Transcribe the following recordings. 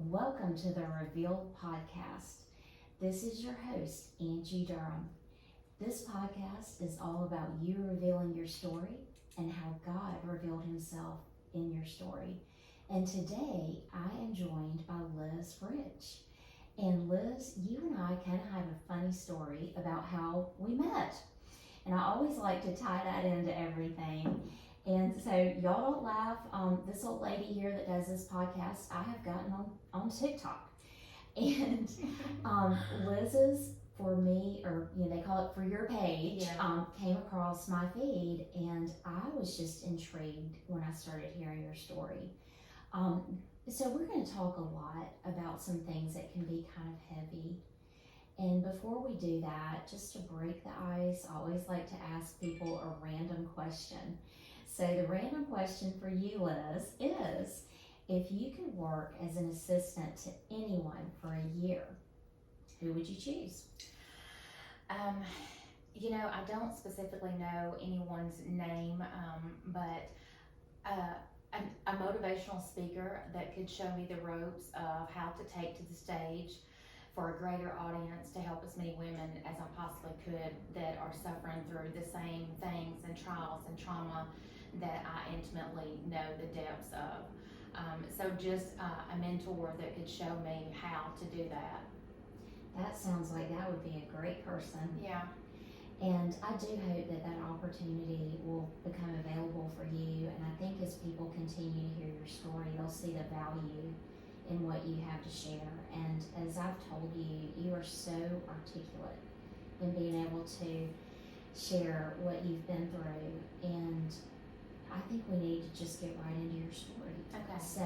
Welcome to the Revealed Podcast. This is your host, Angie Durham. This podcast is all about you revealing your story and how God revealed himself in your story. And today I am joined by Lizz Rich. And Lizz, you and I kind of have a funny story about how we met. And I always like to tie that into everything. And so y'all don't laugh. This old lady here that does this podcast, I have gotten on TikTok. And Lizz's for me, or they call it for your page, came across my feed, and I was just intrigued when I started hearing your story. So we're going to talk a lot about some things that can be kind of heavy. And before we do that, just to break the ice, I always like to ask people a random question. So the random question for you, Lizz, is if you could work as an assistant to anyone for a year, who would you choose? I don't specifically know anyone's name, but a motivational speaker that could show me the ropes of how to take to the stage for a greater audience to help as many women as I possibly could that are suffering through the same things and trials and trauma that I intimately know the depths of. So just a mentor that could show me how to do that. That sounds like that would be a great person. Yeah. And I do hope that that opportunity will become available for you. And I think as people continue to hear your story, they'll see the value in what you have to share. And as I've told you, you are so articulate in being able to share what you've been through. And I think we need to just get right into your story. Okay. So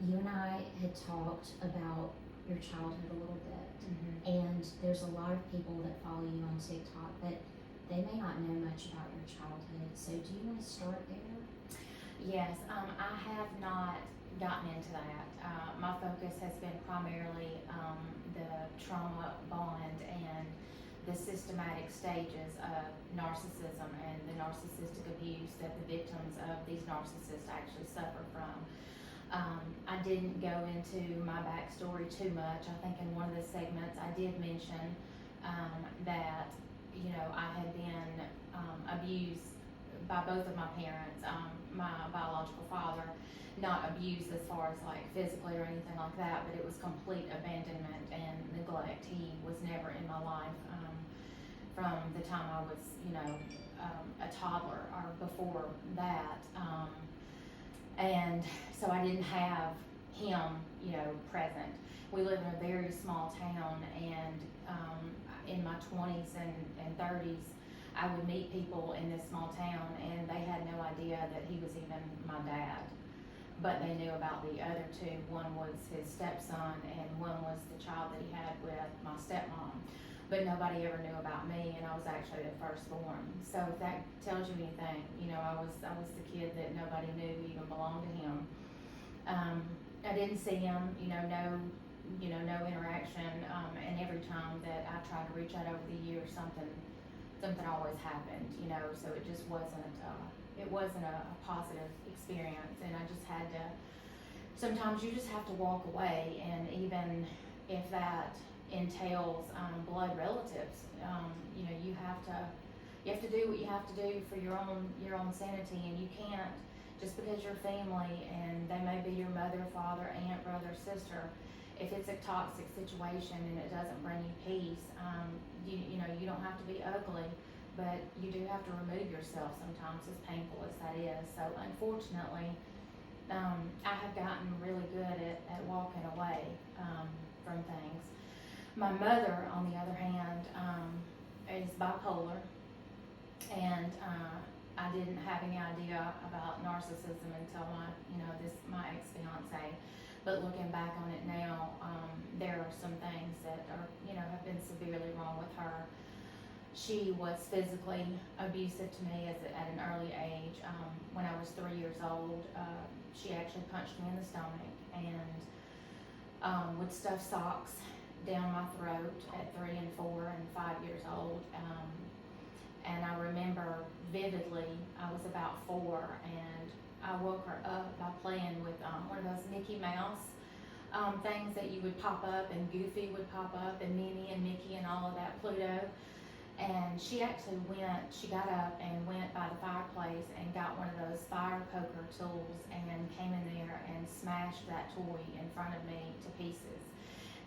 you and I had talked about your childhood a little bit. Mm-hmm. And there's a lot of people that follow you on TikTok, but they may not know much about your childhood. So do you want to start there? Yes, I have not gotten into that. My focus has been primarily the trauma bond and the systematic stages of narcissism and the narcissistic abuse that the victims of these narcissists actually suffer from. I didn't go into my backstory too much. I think in one of the segments I did mention that I had been abused by both of my parents. My biological father, not abused as far as like physically or anything like that, but it was complete abandonment and neglect. He was never in my life from the time I was, a toddler or before that. And so I didn't have him, present. We live in a very small town, and in my 20s and 30s, I would meet people in this small town, and they had no idea that he was even my dad. But they knew about the other two. One was his stepson, and one was the child that he had with my stepmom. But nobody ever knew about me, and I was actually the firstborn. So if that tells you anything, I was the kid that nobody knew even belonged to him. I didn't see him, no interaction, and every time that I tried to reach out over the years, something always happened, so it just wasn't a positive experience, and I just had to, sometimes you just have to walk away, and even if that entails blood relatives, you have to do what you have to do for your own sanity, and you can't, just because you're family and they may be your mother, father, aunt, brother, sister, if it's a toxic situation and it doesn't bring you peace, you don't have to be ugly, but you do have to remove yourself sometimes, as painful as that is. So unfortunately, I have gotten really good at walking away from things. My mother, on the other hand, is bipolar, and I didn't have any idea about narcissism until my ex-fiance. But looking back on it now, there are some things that are, have been severely wrong with her. She was physically abusive to me at an early age. When I was 3 years old, she actually punched me in the stomach and would stuff socks down my throat at 3 and 4 and 5 years old. And I remember vividly, I was about 4, and I woke her up by playing with one of those Mickey Mouse things that you would pop up, and Goofy would pop up, and Minnie and Mickey and all of that, Pluto. And she actually she got up and went by the fireplace and got one of those fire poker tools and came in there and smashed that toy in front of me to pieces.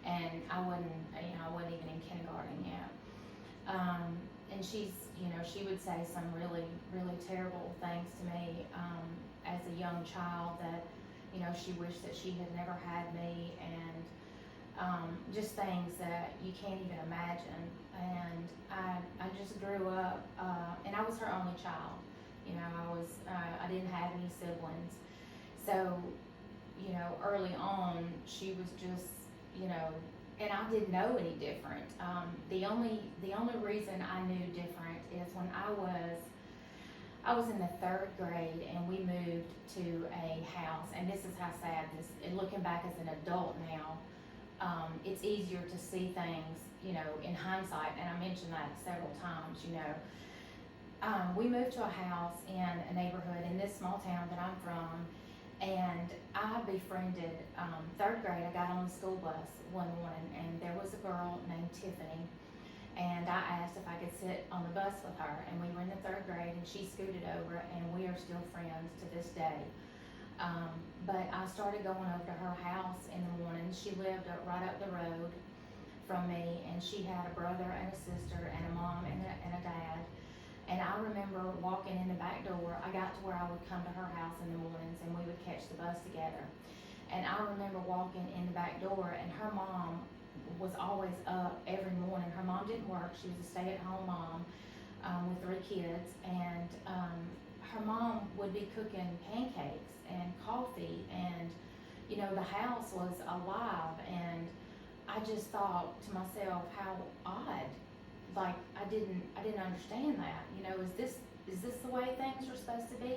And I wasn't even in kindergarten yet. And she would say some really, really terrible things to me as a young child, that, she wished that she had never had me, and just things that you can't even imagine. And I just grew up, and I was her only child. I didn't have any siblings. So, early on, she was just, and I didn't know any different. The only reason I knew different is when I was in the 3rd grade, and we moved to a house, and this is how sad this, and looking back as an adult now, it's easier to see things, in hindsight, and I mentioned that several times. We moved to a house in a neighborhood in this small town that I'm from, and I befriended, 3rd grade, I got on the school bus one morning, and there was a girl named Tiffany, and I asked if I could sit on the bus with her, and we were in the 3rd grade, and she scooted over, and we are still friends to this day. But I started going over to her house in the morning. She lived right up the road from me, and she had a brother and a sister and a mom and a dad. And I remember walking in the back door. I got to where I would come to her house in the mornings, and we would catch the bus together. And I remember walking in the back door, and her mom was always up every morning. Her mom didn't work. She was a stay-at-home mom with 3 kids, and her mom would be cooking pancakes and coffee, and the house was alive. And I just thought to myself, how odd. Like, I didn't understand that. Is this the way things are supposed to be?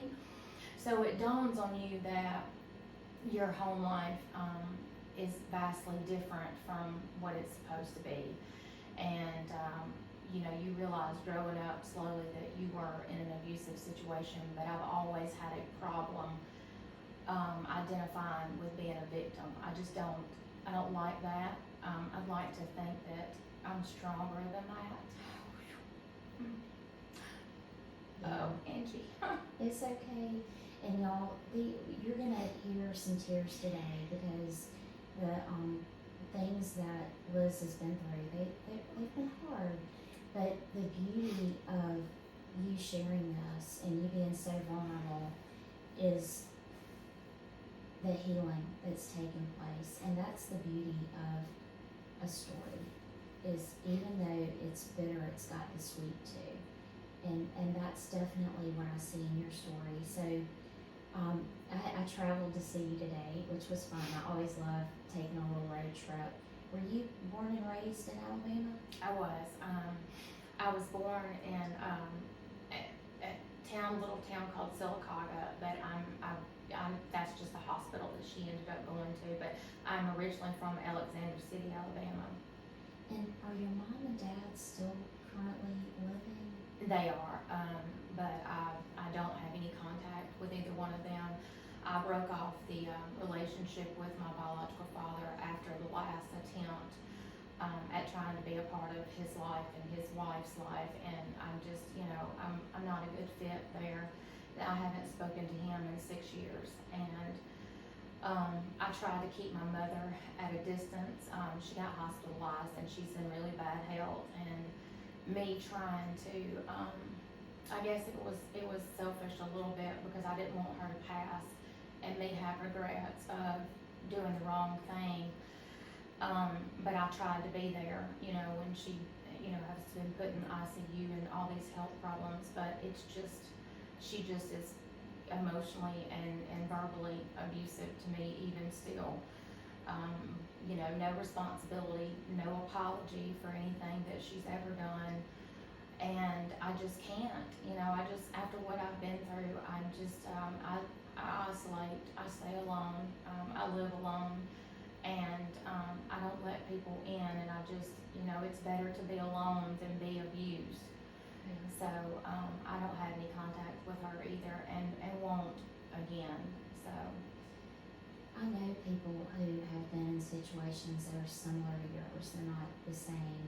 So it dawns on you that your home life is vastly different from what it's supposed to be. And you realize growing up slowly that you were in an abusive situation. But I've always had a problem identifying with being a victim. I don't like that. I'd like to think that I'm stronger than that. Oh, Angie. It's okay. And y'all, you're gonna hear some tears today, because the things that Liz has been through, they've been hard. But the beauty of you sharing this and you being so vulnerable is the healing that's taking place. And that's the beauty of a story, is even though it's bitter, it's got the sweet too. And that's definitely what I see in your story. So I traveled to see you today, which was fun. I always love taking a little road trip. Were you born and raised in Alabama? I was. I was born in a little town called Sylacauga, but that's just a hospital that she ended up going to. But I'm originally from Alexander City, Alabama. And are your mom and dad still currently living? They are, but I don't have any contact with either one of them. I broke off the relationship with my biological father after the last attempt at trying to be a part of his life and his wife's life, and I'm just, I'm not a good fit there. I haven't spoken to him in 6 years, and I tried to keep my mother at a distance. She got hospitalized, and she's in really bad health, and me trying to, I guess it was selfish a little bit, because I didn't want her to pass and me have regrets of doing the wrong thing. But I tried to be there, when she, has been put in ICU and all these health problems. But it's just, she just is emotionally and verbally abusive to me even still. No responsibility, no apology for anything that she's ever done. And I just can't, after what I've been through, I'm just, I isolate, I stay alone, I live alone, and I don't let people in, and I just, it's better to be alone than be abused. So I don't have any contact with her either, and won't again. So I know people who have been in situations that are similar to yours. They're not the same.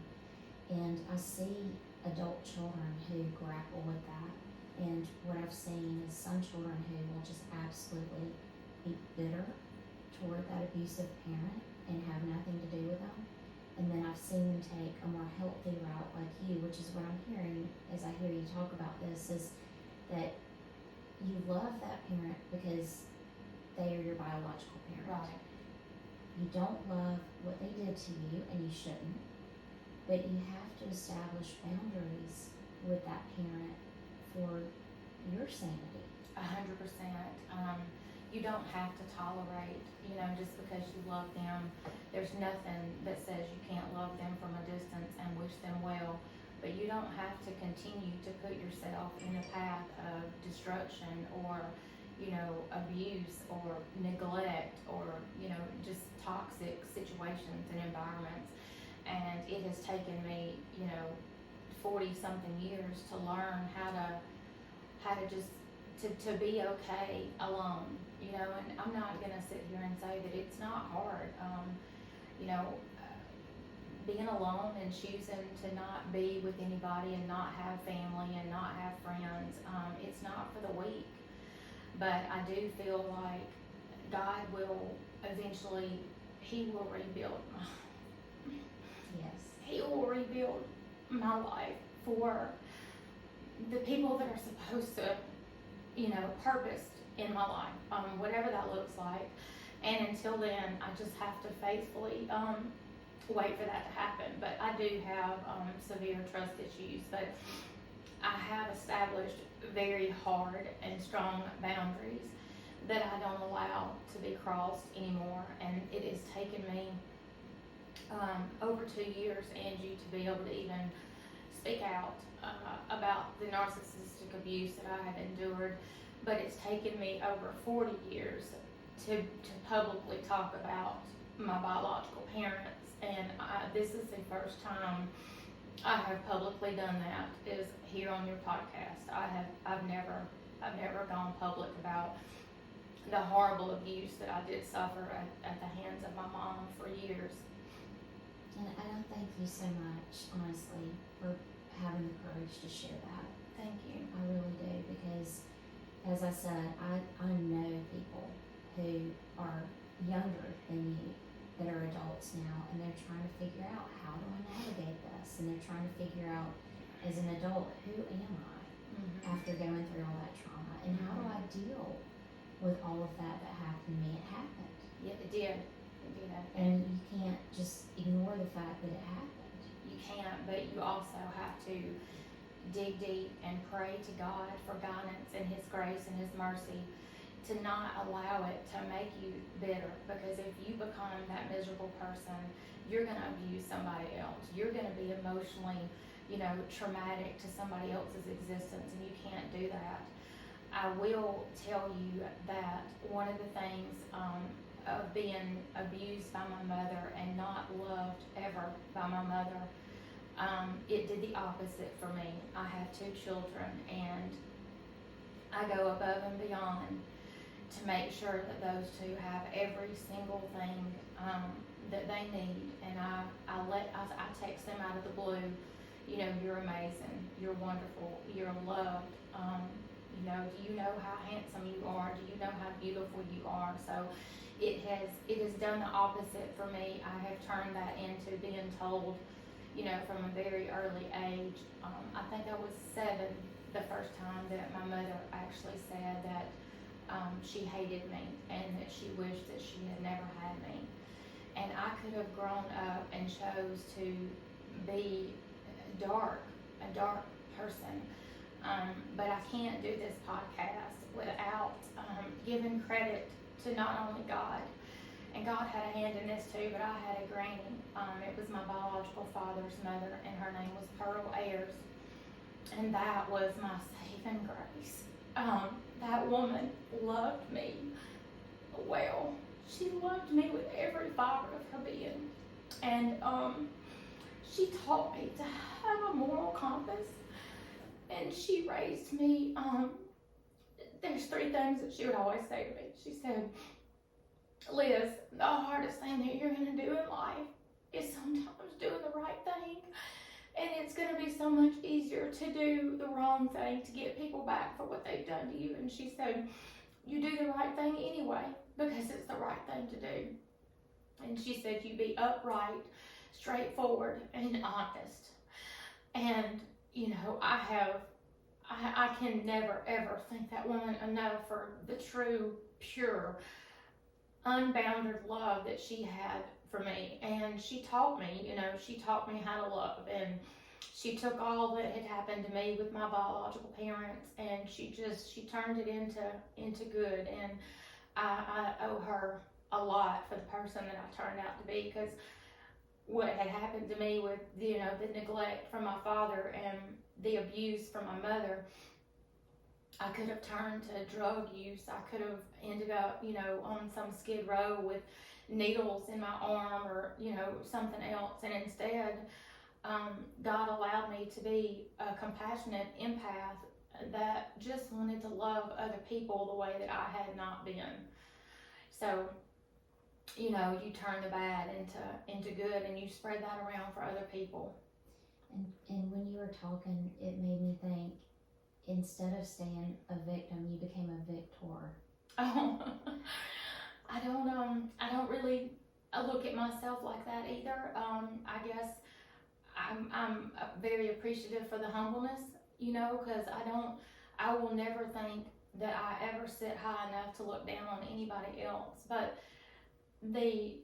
And I see adult children who grapple with that. And what I've seen is some children who will just absolutely be bitter toward that abusive parent and have nothing to do with them. And then I've seen them take a more healthy route like you, which is what I'm hearing as I hear you talk about this, is that you love that parent because they are your biological parent. Right. You don't love what they did to you, and you shouldn't. But you have to establish boundaries with that parent for your sanity. 100%. You don't have to tolerate, just because you love them. There's nothing that says you can't love them from a distance and wish them well, but you don't have to continue to put yourself in a path of destruction or, abuse or neglect or, just toxic situations and environments. And it has taken me, 40 something years to learn how to just to be okay alone, and I'm not gonna sit here and say that it's not hard. Being alone and choosing to not be with anybody and not have family and not have friends, it's not for the weak. But I do feel like God will eventually, He will rebuild. Yes. He will rebuild my life for the people that are supposed to, purposed in my life, whatever that looks like. And until then, I just have to faithfully wait for that to happen. But I do have severe trust issues, but I have established very hard and strong boundaries that I don't allow to be crossed anymore. And it has taken me over 2 years, Angie, to be able to even speak out about the narcissistic abuse that I have endured. But it's taken me over 40 years to publicly talk about my biological parents. And this is the first time I have publicly done that, is here on your podcast. I've never gone public about the horrible abuse that I did suffer at the hands of my mom for years. And I thank you so much, honestly, for having the courage to share that. Thank you. I really do, because as I said, I know people who are younger than you that are adults now, and they're trying to figure out, how do I navigate this? And they're trying to figure out, as an adult, who am I after going through all that trauma? And how do I deal with all of that happened to me? It happened. Yeah, it did. It did. And you can't just ignore the fact that it happened. You can't, but you also have to dig deep and pray to God for guidance and His grace and His mercy, to not allow it to make you bitter. Because if you become that miserable person, you're going to abuse somebody else. You're going to be emotionally, traumatic to somebody else's existence, and you can't do that. I will tell you that one of the things of being abused by my mother and not loved ever by my mother, it did the opposite for me. I have 2 children, and I go above and beyond to make sure that those 2 have every single thing that they need. And I text them out of the blue, you're amazing, you're wonderful, you're loved. Do you know how handsome you are? Do you know how beautiful you are? So it has done the opposite for me. I have turned that into being told, from a very early age. I think I was 7 the first time that my mother actually said that she hated me and that she wished that she had never had me. And I could have grown up and chose to be a dark person. But I can't do this podcast without giving credit to not only God, and God had a hand in this too, but I had a granny. It was my biological father's mother, and her name was Pearl Ayers, and that was my saving grace. That woman loved me well. She loved me with every fiber of her being, and she taught me to have a moral compass. And she raised me, there's 3 things that she would always say to me. She said, Liz, the hardest thing that you're going to do in life is sometimes doing the right thing. And it's going to be so much easier to do the wrong thing to get people back for what they've done to you. And she said, you do the right thing anyway because it's the right thing to do. And she said, you be upright, straightforward, and honest. And, you know, I can never, ever thank that woman enough for the true, pure, unbounded love that she had for me. And she taught me, you know, she taught me how to love. And she took all that had happened to me with my biological parents and she turned it into good. And I owe her a lot for the person that I turned out to be, because what had happened to me with, you know, the neglect from my father and the abuse from my mother, I could have turned to drug use. I could have ended up, you know, on some skid row with needles in my arm or, you know, something else. And instead, God allowed me to be a compassionate empath that just wanted to love other people the way that I had not been. So, you know, you turn the bad into good and you spread that around for other people. And when you were talking, it made me think, instead of staying a victim, you became a victor. Oh, I don't really look at myself like that either. I guess I'm very appreciative for the humbleness, you know, because I will never think that I ever sit high enough to look down on anybody else. But the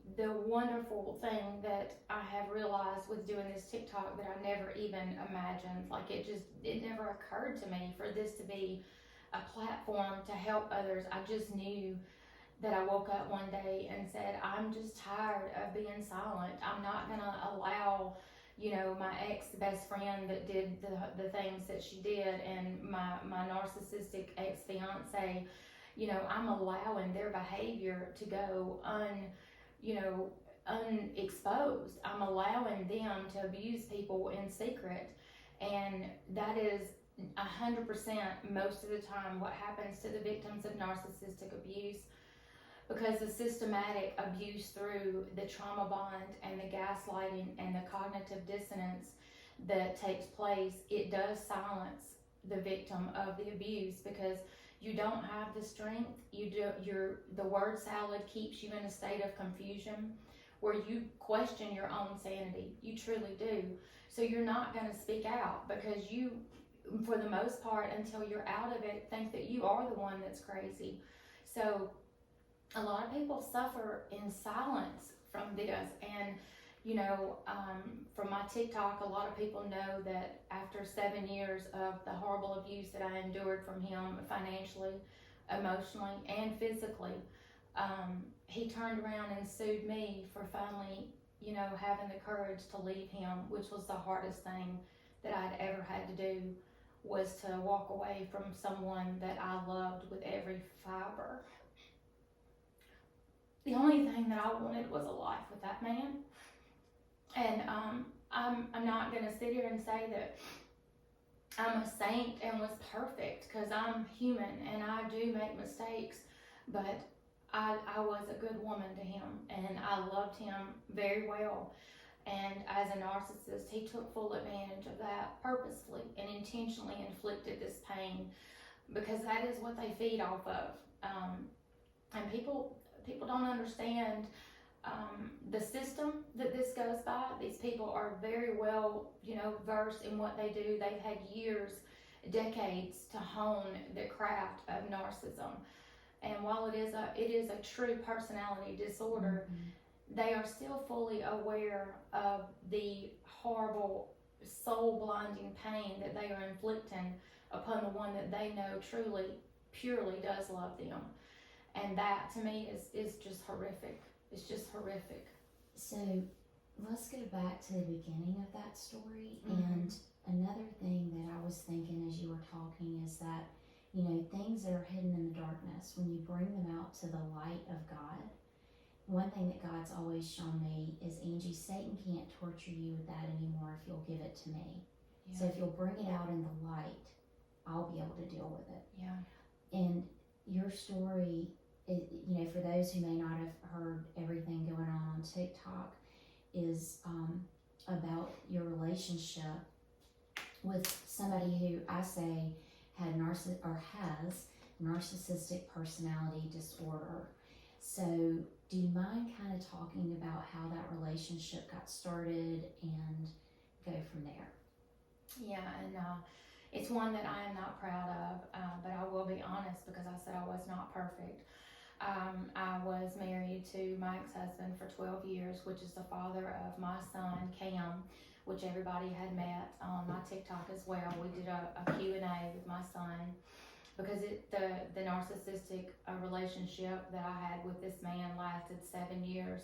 wonderful thing that I have realized with doing this TikTok that I never even imagined, like it never occurred to me for this to be a platform to help others. I just knew that I woke up one day and said, I'm just tired of being silent. I'm not gonna allow, you know, my ex-best friend that did the things that she did and my narcissistic ex-fiance, you know, I'm allowing their behavior to go unexposed. I'm allowing them to abuse people in secret. And that is 100% most of the time what happens to the victims of narcissistic abuse, because the systematic abuse through the trauma bond and the gaslighting and the cognitive dissonance that takes place, it does silence the victim of the abuse, because you don't have the strength. The word salad keeps you in a state of confusion where you question your own sanity. You truly do. So you're not going to speak out because you, for the most part, until you're out of it, think that you are the one that's crazy. So a lot of people suffer in silence from this. And, you know, from my TikTok, a lot of people know that after 7 years of the horrible abuse that I endured from him financially, emotionally, and physically, he turned around and sued me for finally, you know, having the courage to leave him, which was the hardest thing that I'd ever had to do, was to walk away from someone that I loved with every fiber. The only thing that I wanted was a life with that man. And I'm not going to sit here and say that I'm a saint and was perfect, because I'm human and I do make mistakes, but I was a good woman to him and I loved him very well. And as a narcissist, he took full advantage of that purposefully and intentionally inflicted this pain, because that is what they feed off of. And people don't understand the system that this goes by. These people are very well, you know, versed in what they do. They've had years, decades to hone the craft of narcissism. And while it is a true personality disorder, they are still fully aware of the horrible, soul-blinding pain that they are inflicting upon the one that they know truly, purely does love them. And that, to me, is just horrific. It's just horrific. So let's go back to the beginning of that story. And another thing that I was thinking as you were talking is that, you know, things that are hidden in the darkness, when you bring them out to the light of God, one thing that God's always shown me is, Angie, Satan can't torture you with that anymore if you'll give it to me. Yeah. So if you'll bring it out in the light, I'll be able to deal with it. Yeah. And your story for those who may not have heard everything going on TikTok, is about your relationship with somebody who I say has narcissistic personality disorder. So, do you mind kind of talking about how that relationship got started and go from there? Yeah, and it's one that I am not proud of, but I will be honest because I said I was not perfect. I was married to my ex-husband for 12 years, which is the father of my son, Cam, which everybody had met on my TikTok as well. We did a Q&A with my son because the narcissistic relationship that I had with this man lasted 7 years,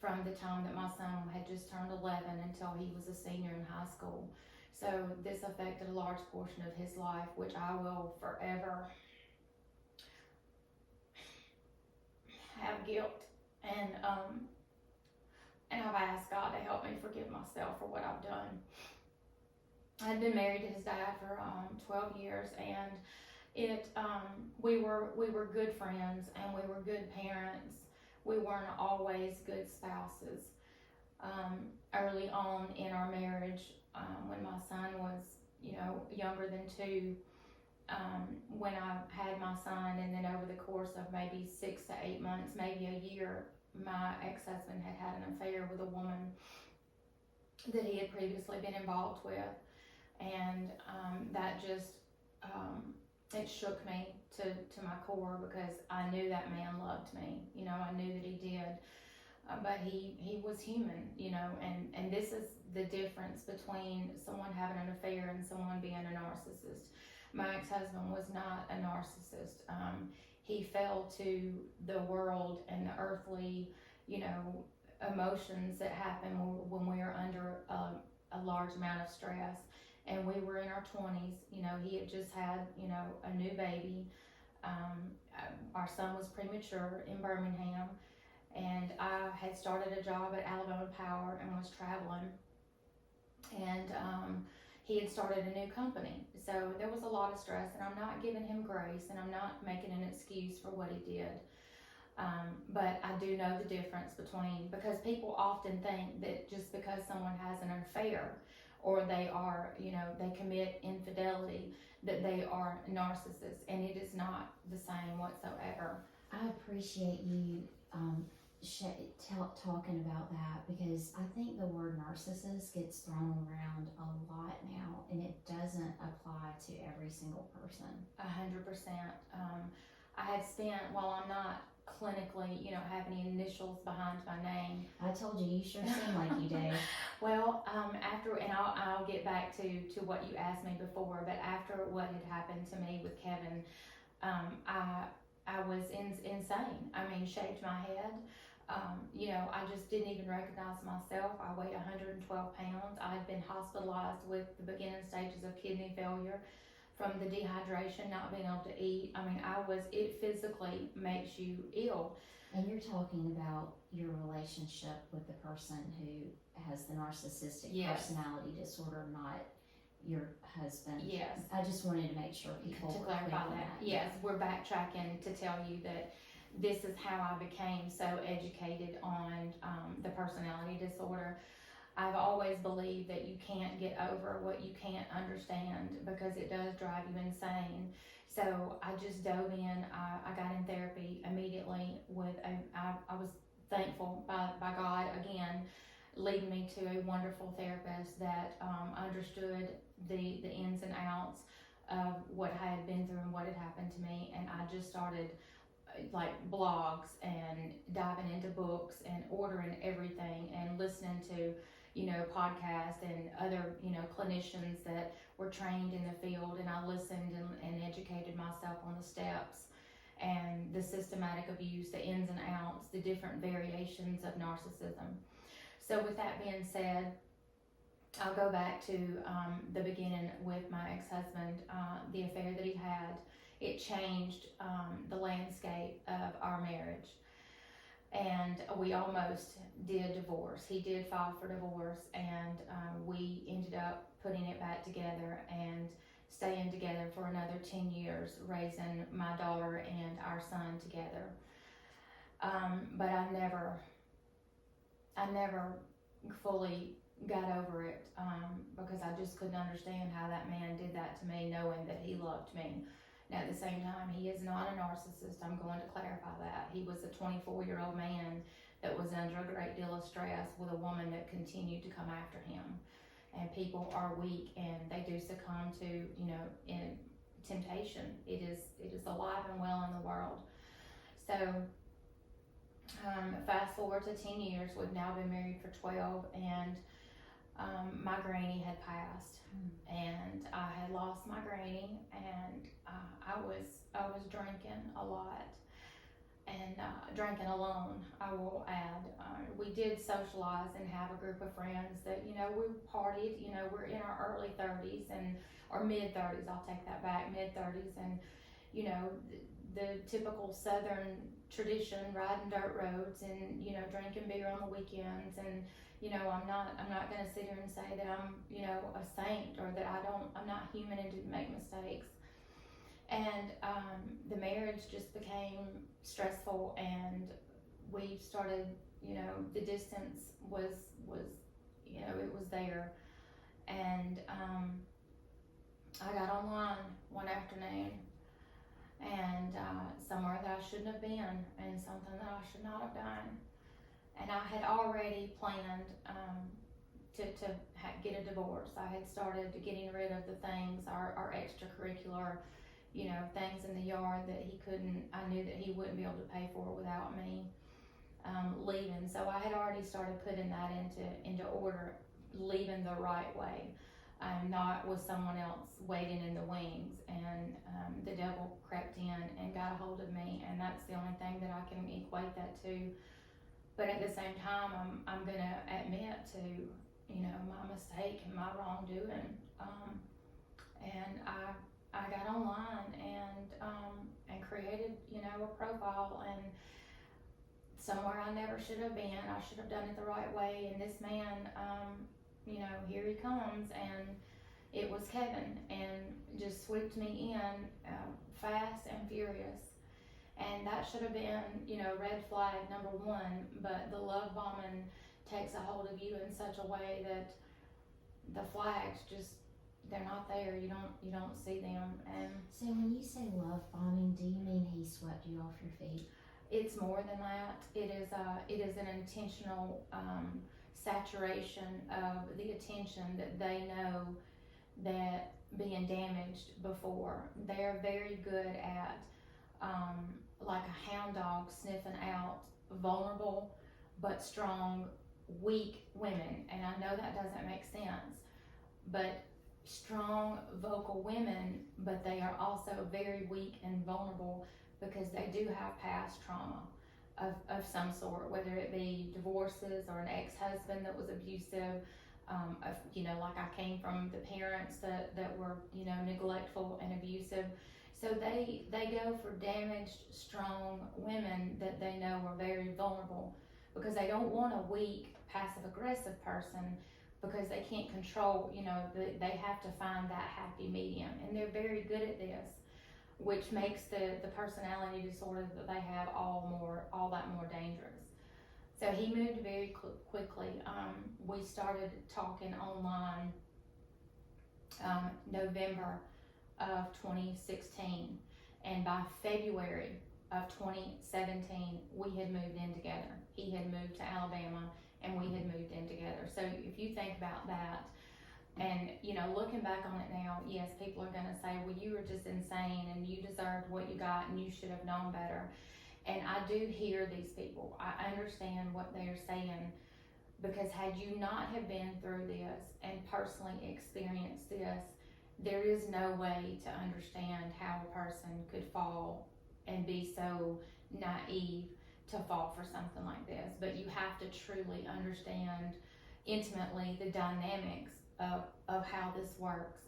from the time that my son had just turned 11 until he was a senior in high school. So this affected a large portion of his life, which I will forever have guilt, and I've asked God to help me forgive myself for what I've done. I'd been married to his dad for 12 years, and we were good friends and we were good parents. We weren't always good spouses. Early on in our marriage, when my son was younger than 2, when I had my son, and then over the course of maybe 6 to 8 months, maybe a year, my ex-husband had an affair with a woman that he had previously been involved with, and that just it shook me to my core, because I knew that man loved me. I knew that he did, but he was human, and this is the difference between someone having an affair and someone being a narcissist. My ex-husband was not a narcissist. He fell to the world and the earthly, emotions that happen when we are under a large amount of stress. And we were in our 20s. He had just had, a new baby. Our son was premature in Birmingham, and I had started a job at Alabama Power and was traveling. And he had started a new company. So there was a lot of stress, and I'm not giving him grace, and I'm not making an excuse for what he did. But I do know the difference between, because people often think that just because someone has an affair, or they are, they commit infidelity, that they are narcissists, and it is not the same whatsoever. I appreciate you talking about that, because I think the word narcissist gets thrown around a lot now, and it doesn't apply to every single person. 100%. I had spent, while I'm not clinically, have any initials behind my name. I told you, you sure seem like you do. Well, after, and I'll get back to what you asked me before, but after what had happened to me with Kevin, I was insane. I mean, shaved my head. I just didn't even recognize myself. I weighed 112 pounds. I had been hospitalized with the beginning stages of kidney failure from the dehydration, not being able to eat. I mean, it physically makes you ill. And you're talking about your relationship with the person who has the narcissistic personality disorder, not your husband. Yes. I just wanted to make sure people to clarify that. Yes, we're backtracking to tell you that this is how I became so educated on the personality disorder. I've always believed that you can't get over what you can't understand, because it does drive you insane. So I just dove in. I got in therapy immediately I was thankful by God again, leading me to a wonderful therapist that understood the ins and outs of what I had been through and what had happened to me. And I just started like blogs and diving into books and ordering everything and listening to podcasts and other clinicians that were trained in the field, and I listened and educated myself on the steps and the systematic abuse, the ins and outs, the different variations of narcissism. So with that being said, I'll go back to the beginning with my ex-husband, the affair that he had. It changed the landscape of our marriage. And we almost did divorce. He did file for divorce, and we ended up putting it back together and staying together for another 10 years, raising my daughter and our son together. But I never fully got over it, because I just couldn't understand how that man did that to me, knowing that he loved me. Now, at the same time, he is not a narcissist. I'm going to clarify that. He was a 24-year-old man that was under a great deal of stress with a woman that continued to come after him. And people are weak, and they do succumb to, in temptation. It is alive and well in the world. So, fast forward to 10 years, we've now been married for 12, and my granny had passed, and I had lost my granny, and I was drinking a lot, and drinking alone, I will add. We did socialize and have a group of friends that, we partied, we're in our early 30s or mid 30s, I'll take that back, mid 30s, and, the typical Southern tradition, riding dirt roads and, drinking beer on the weekends, and, I'm not gonna sit here and say that I'm, a saint, or that I'm not human and didn't make mistakes. And the marriage just became stressful, and we started, the distance was it was there. And I got online one afternoon, and somewhere that I shouldn't have been, and something that I should not have done. And I had already planned to get a divorce. I had started getting rid of the things, our extracurricular, things in the yard that I knew that he wouldn't be able to pay for without me leaving. So I had already started putting that into order, leaving the right way, not with someone else waiting in the wings. And the devil crept in and got a hold of me, and that's the only thing that I can equate that to. But at the same time, I'm gonna admit to, my mistake and my wrongdoing. And I got online and created, a profile, and somewhere I never should have been. I should have done it the right way. And this man, here he comes, and it was Kevin, and just swept me in fast and furious. And that should have been, red flag number one. But the love bombing takes a hold of you in such a way that the flags just, they're not there. You don't see them. And so when you say love bombing, do you mean he swept you off your feet? It's more than that. It is an intentional saturation of the attention that they know that being damaged before. They're very good at, like a hound dog, sniffing out vulnerable but strong, weak women. And I know that doesn't make sense, but strong, vocal women, but they are also very weak and vulnerable because they do have past trauma of some sort, whether it be divorces or an ex-husband that was abusive. Like I came from the parents that were, neglectful and abusive. So they go for damaged, strong women that they know are very vulnerable, because they don't want a weak, passive-aggressive person, because they can't control, they have to find that happy medium. And they're very good at this, which makes the personality disorder that they have all that more dangerous. So he moved very quickly. We started talking online November of 2016, and by February of 2017 we had moved in together. He had moved to Alabama and we had moved in together. So if you think about that, and looking back on it now, yes, people are going to say, well, you were just insane and you deserved what you got and you should have known better. And I do hear these people. I understand what they're saying, because had you not have been through this and personally experienced this, there is no way to understand how a person could fall and be so naive to fall for something like this. But you have to truly understand intimately the dynamics of how this works,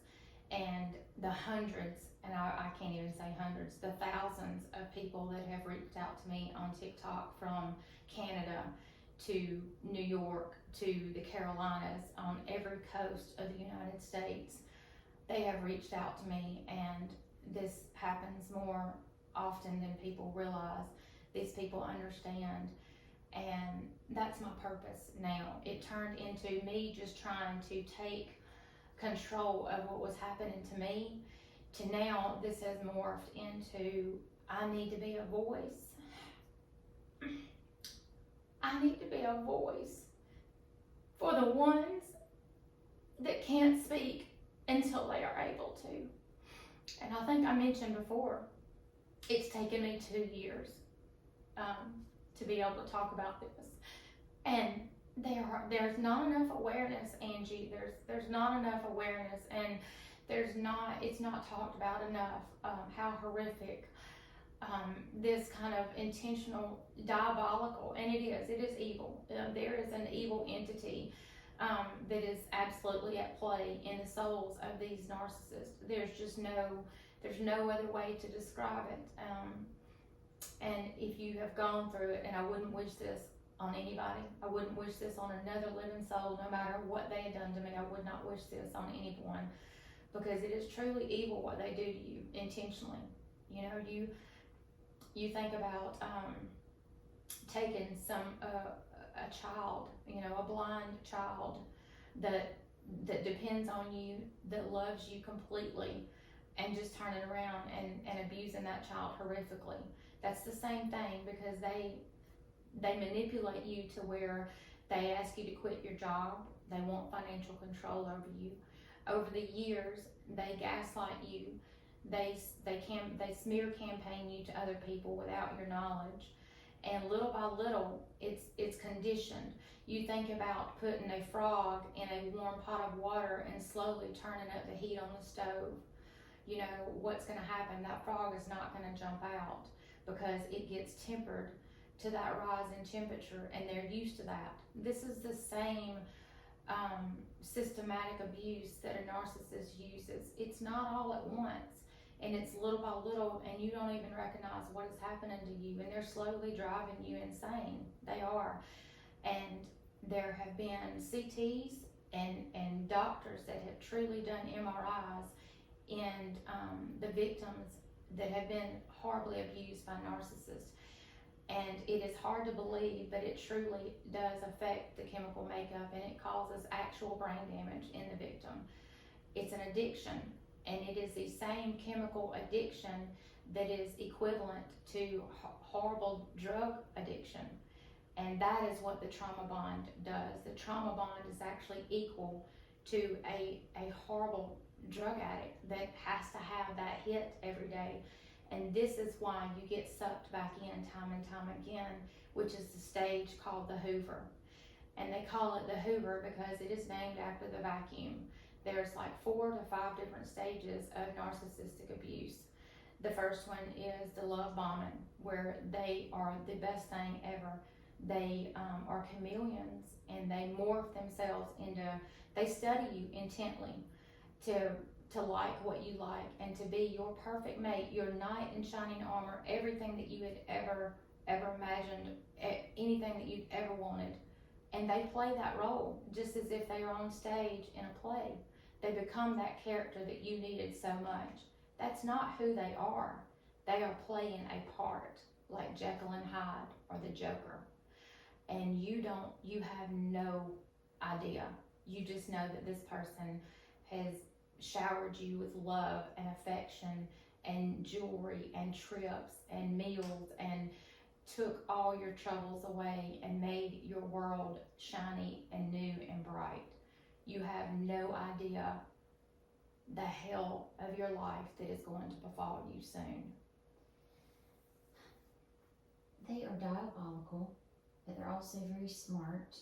and the hundreds, and I can't even say hundreds, the thousands of people that have reached out to me on TikTok, from Canada to New York to the Carolinas, on every coast of the United States. They have reached out to me, and this happens more often than people realize. these people understand. And that's my purpose now. It turned into me just trying to take control of what was happening to me, to now this has morphed into I need to be a voice. I need to be a voice for the ones that can't speak until they are able to. And I think I mentioned before, it's taken me 2 years to be able to talk about this. And there's not enough awareness, Angie. There's not enough awareness, and it's not talked about enough how horrific this kind of intentional, diabolical, and it is evil. There is an evil entity that is absolutely at play in the souls of these narcissists. There's no other way to describe it. And if you have gone through it, and I wouldn't wish this on anybody, I wouldn't wish this on another living soul, no matter what they had done to me, I would not wish this on anyone, because it is truly evil what they do to you intentionally. You know, you think about taking a child, you know, a blind child that depends on you, that loves you completely, and just turning around and abusing that child horrifically. That's the same thing, because they manipulate you to where they ask you to quit your job. They want financial control over you. Over the years, they gaslight you. They smear campaign you to other people without your knowledge. And little by little, it's conditioned. You think about putting a frog in a warm pot of water and slowly turning up the heat on the stove. You know, what's going to happen? That frog is not going to jump out, because it gets tempered to that rise in temperature, and they're used to that. This is the same systematic abuse that a narcissist uses. It's not all at once, and it's little by little, and you don't even recognize what is happening to you, and they're slowly driving you insane. They are. And there have been CTs and doctors that have truly done MRIs in the victims that have been horribly abused by narcissists. And it is hard to believe, but it truly does affect the chemical makeup, and it causes actual brain damage in the victim. It's an addiction, and it is the same chemical addiction that is equivalent to horrible drug addiction. And that is what the trauma bond does. The trauma bond is actually equal to a horrible drug addict that has to have that hit every day. And this is why you get sucked back in time and time again, which is the stage called the Hoover. And they call it the Hoover because it is named after the vacuum. There's like 4 to 5 different stages of narcissistic abuse. The first one is the love bombing, where they are the best thing ever. They are chameleons, and they morph themselves into, they study you intently to like what you like, and to be your perfect mate, your knight in shining armor, everything that you had ever imagined, anything that you'd ever wanted. And they play that role just as if they are on stage in a play. They become that character that you needed so much. That's not who they are. They are playing a part, like Jekyll and Hyde or the Joker. And you have no idea. You just know that this person has showered you with love and affection and jewelry and trips and meals, and took all your troubles away and made your world shiny and new and bright. You have no idea the hell of your life that is going to befall you soon. They are diabolical, but they're also very smart.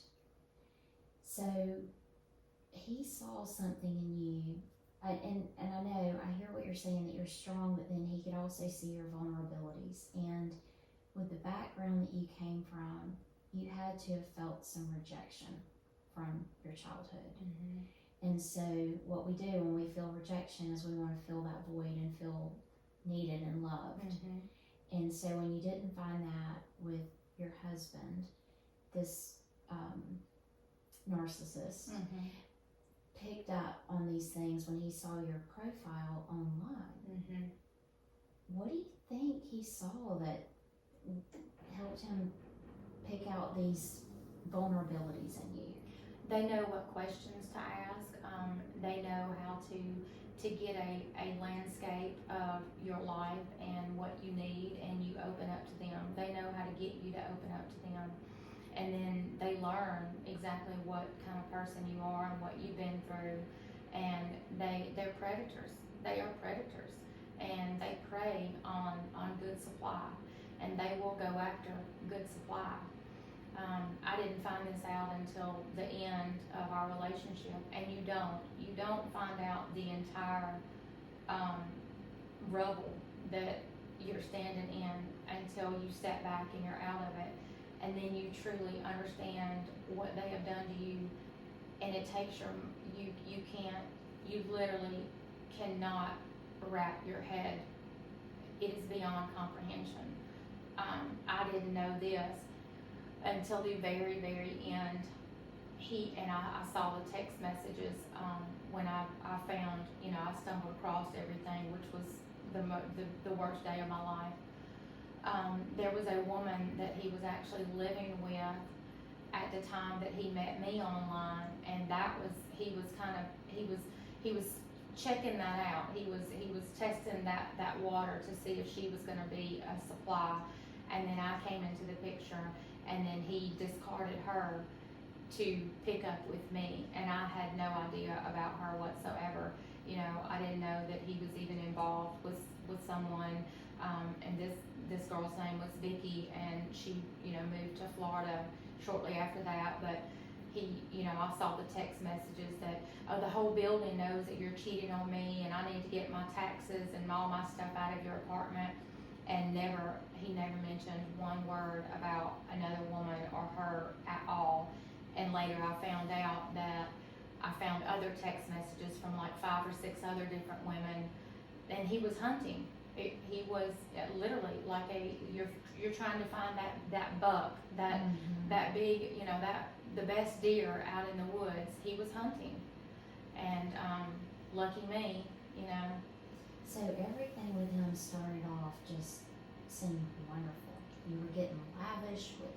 So he saw something in you. And I know, I hear what you're saying, that you're strong, but then he could also see your vulnerabilities. And with the background that you came from, you had to have felt some rejection from your childhood. Mm-hmm. And so what we do when we feel rejection is we want to fill that void and feel needed and loved. Mm-hmm. And so when you didn't find that with your husband, this narcissist, mm-hmm. picked up on these things when he saw your profile online. Mm-hmm. What do you think he saw that helped him pick out these vulnerabilities in you? They know what questions to ask. They know how to get a landscape of your life and what you need, and you open up to them. They know how to get you to open up to them. And then they learn exactly what kind of person you are and what you've been through. And they're predators. They are predators. And they prey on good supply. And they will go after good supply. I didn't find this out until the end of our relationship, and you don't find out the entire rubble that you're standing in until you step back and you're out of it, and then you truly understand what they have done to you, and it takes you literally cannot wrap your head. It is beyond comprehension. I didn't know this until the very, very end. I saw the text messages when I found, I stumbled across everything, which was the worst day of my life. There was a woman that he was actually living with at the time that he met me online, and he was checking that out. He was testing that water to see if she was going to be a supply, and then I came into the picture. And then he discarded her to pick up with me, and I had no idea about her whatsoever. I didn't know that he was even involved with someone. And this girl's name was Vicky, and she moved to Florida shortly after that. But I saw the text messages that the whole building knows that you're cheating on me, and I need to get my taxes and all my stuff out of your apartment. And he never mentioned one word about another woman or her at all. And later I found out that I found other text messages from like 5 or 6 other different women, and he was hunting. He was literally like you're trying to find that buck, that big, the best deer out in the woods. He was hunting, and lucky me. So everything with him started off just seemed wonderful. You were getting lavish with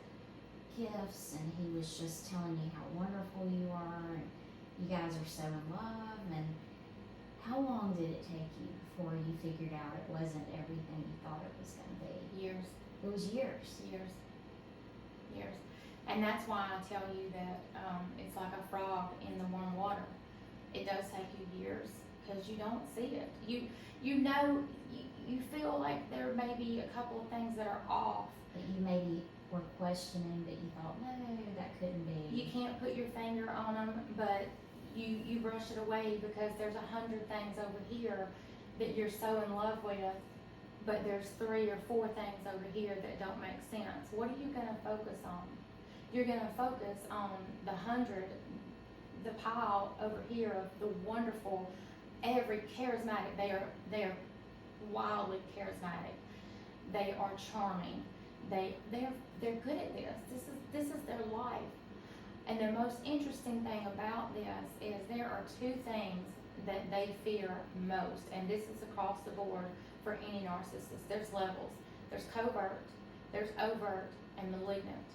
gifts, and he was just telling you how wonderful you are, and you guys are so in love. And how long did it take you before you figured out it wasn't everything you thought it was going to be? Years. It was years. And that's why I tell you that it's like a frog in the warm water. It does take you years, because you don't see it. You feel like there may be a couple of things that are off. That you maybe were questioning, but you thought, no, that couldn't be. You can't put your finger on them, but you brush it away because there's 100 things over here that you're so in love with, but there's 3 or 4 things over here that don't make sense. What are you going to focus on? You're going to focus on the 100, the pile over here of the wonderful, every charismatic. They are wildly charismatic. They are charming. They're good at this. This is their life. And the most interesting thing about this is there are 2 things that they fear most, and this is across the board for any narcissist. There's levels. There's covert, there's overt, and malignant.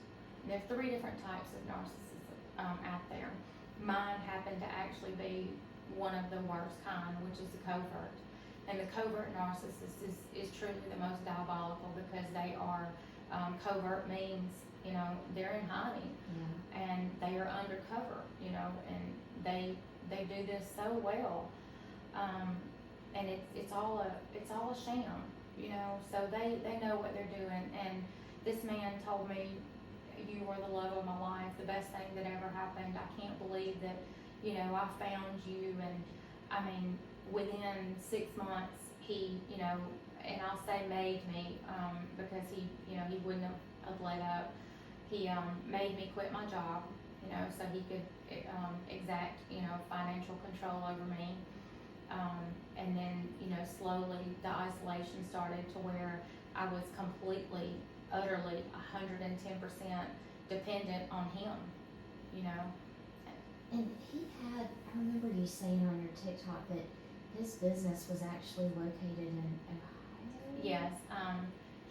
And there's 3 different types of narcissism out there. Mine happened to actually be one of the worst kind, which is the covert. And the covert narcissist is truly the most diabolical, because they are, covert means, they're in hiding, and they are undercover, and they do this so well, and it's all a sham, so they know what they're doing. And this man told me, you were the love of my life, the best thing that ever happened. I can't believe that, I found you. And I mean, within 6 months, he, and I'll say made me, because he wouldn't have let up. He made me quit my job, so he could exact, financial control over me. And then, slowly the isolation started to where I was completely, utterly, 110% dependent on him, And I remember you saying on your TikTok that his business was actually located in Ohio? Yes.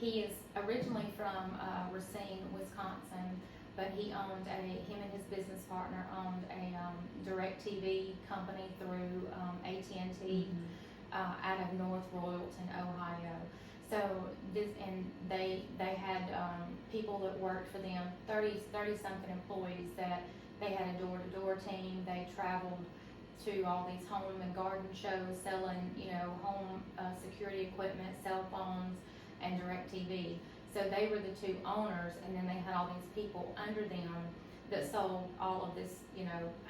He is originally from Racine, Wisconsin, but him and his business partner owned a direct TV company through AT&T out of North Royalton, Ohio. So they had people that worked for them, 30 something employees, that they had a door-to-door team. They traveled to all these home and garden shows selling, home security equipment, cell phones, and direct TV. So they were the two owners, and then they had all these people under them that sold all of this,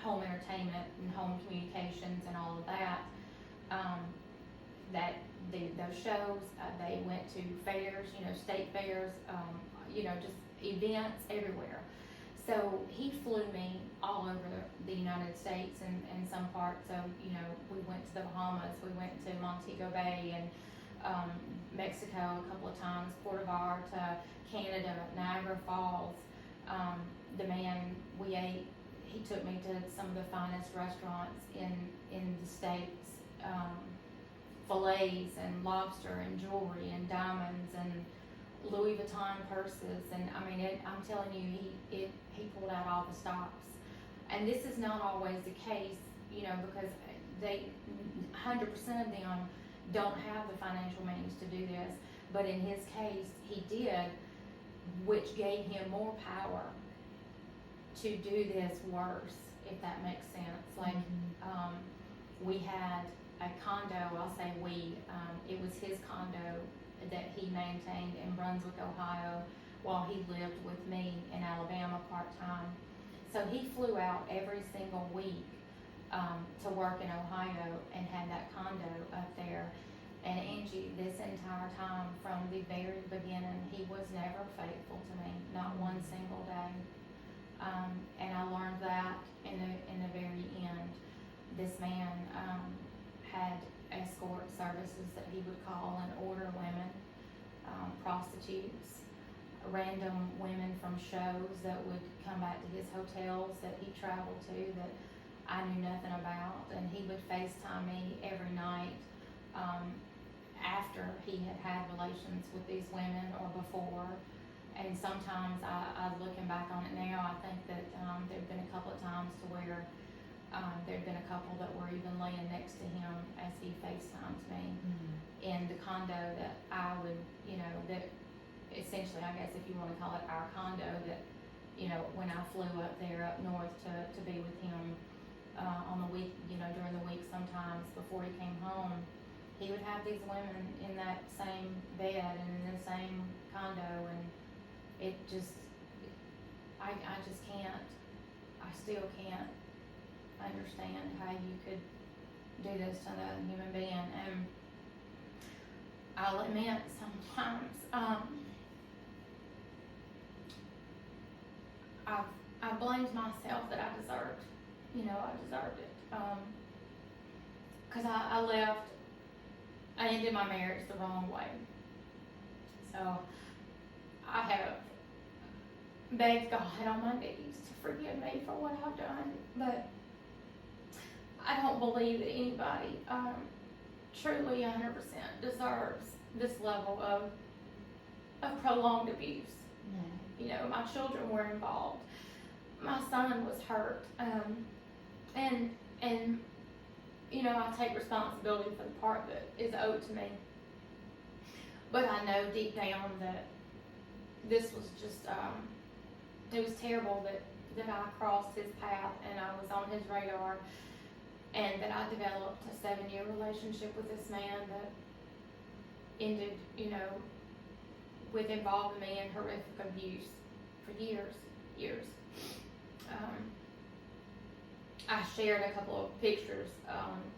home entertainment and home communications and all of that. Those shows, they went to fairs, state fairs, just events everywhere. So he flew me all over the United States and some parts of, we went to the Bahamas, we went to Montego Bay and Mexico a couple of times, Port Vallarta, Canada, Niagara Falls. The man we ate, he took me to some of the finest restaurants in the States, fillets and lobster and jewelry and diamonds and Louis Vuitton purses, and I'm telling you, he pulled out all the stops. And this is not always the case, because 100% of them don't have the financial means to do this, but in his case, he did, which gave him more power to do this worse, if that makes sense. Like, we had a condo, I'll say we, it was his condo that he maintained in Brunswick, Ohio, while he lived with me in Alabama part-time. So he flew out every single week to work in Ohio and had that condo up there. And Angie, this entire time, from the very beginning, he was never faithful to me, not one single day. And I learned that in the very end. This man had escort services that he would call and order women, prostitutes, random women from shows that would come back to his hotels that he traveled to that I knew nothing about, and he would FaceTime me every night after he had relations with these women or before. And sometimes looking back on it now, I think that there've been a couple of times to where there'd been a couple that were even laying next to him as he FaceTimes me in the condo that I would, that essentially, I guess if you want to call it our condo, that, when I flew up there up north to be with him on the week, during the week sometimes before he came home, he would have these women in that same bed and in the same condo, and it just, I just can't, I still can't understand how you could do this to another human being. And I'll admit sometimes I blamed myself that I deserved it, because I left, I ended my marriage the wrong way. So I have begged God on my knees to forgive me for what I've done, but I don't believe that anybody truly 100% deserves this level of prolonged abuse. No. My children were involved. My son was hurt, and I take responsibility for the part that is owed to me. But I know deep down that this was just, it was terrible that I crossed his path and I was on his radar, and that I developed a 7-year relationship with this man that ended, with involving me in horrific abuse for years. I shared a couple of pictures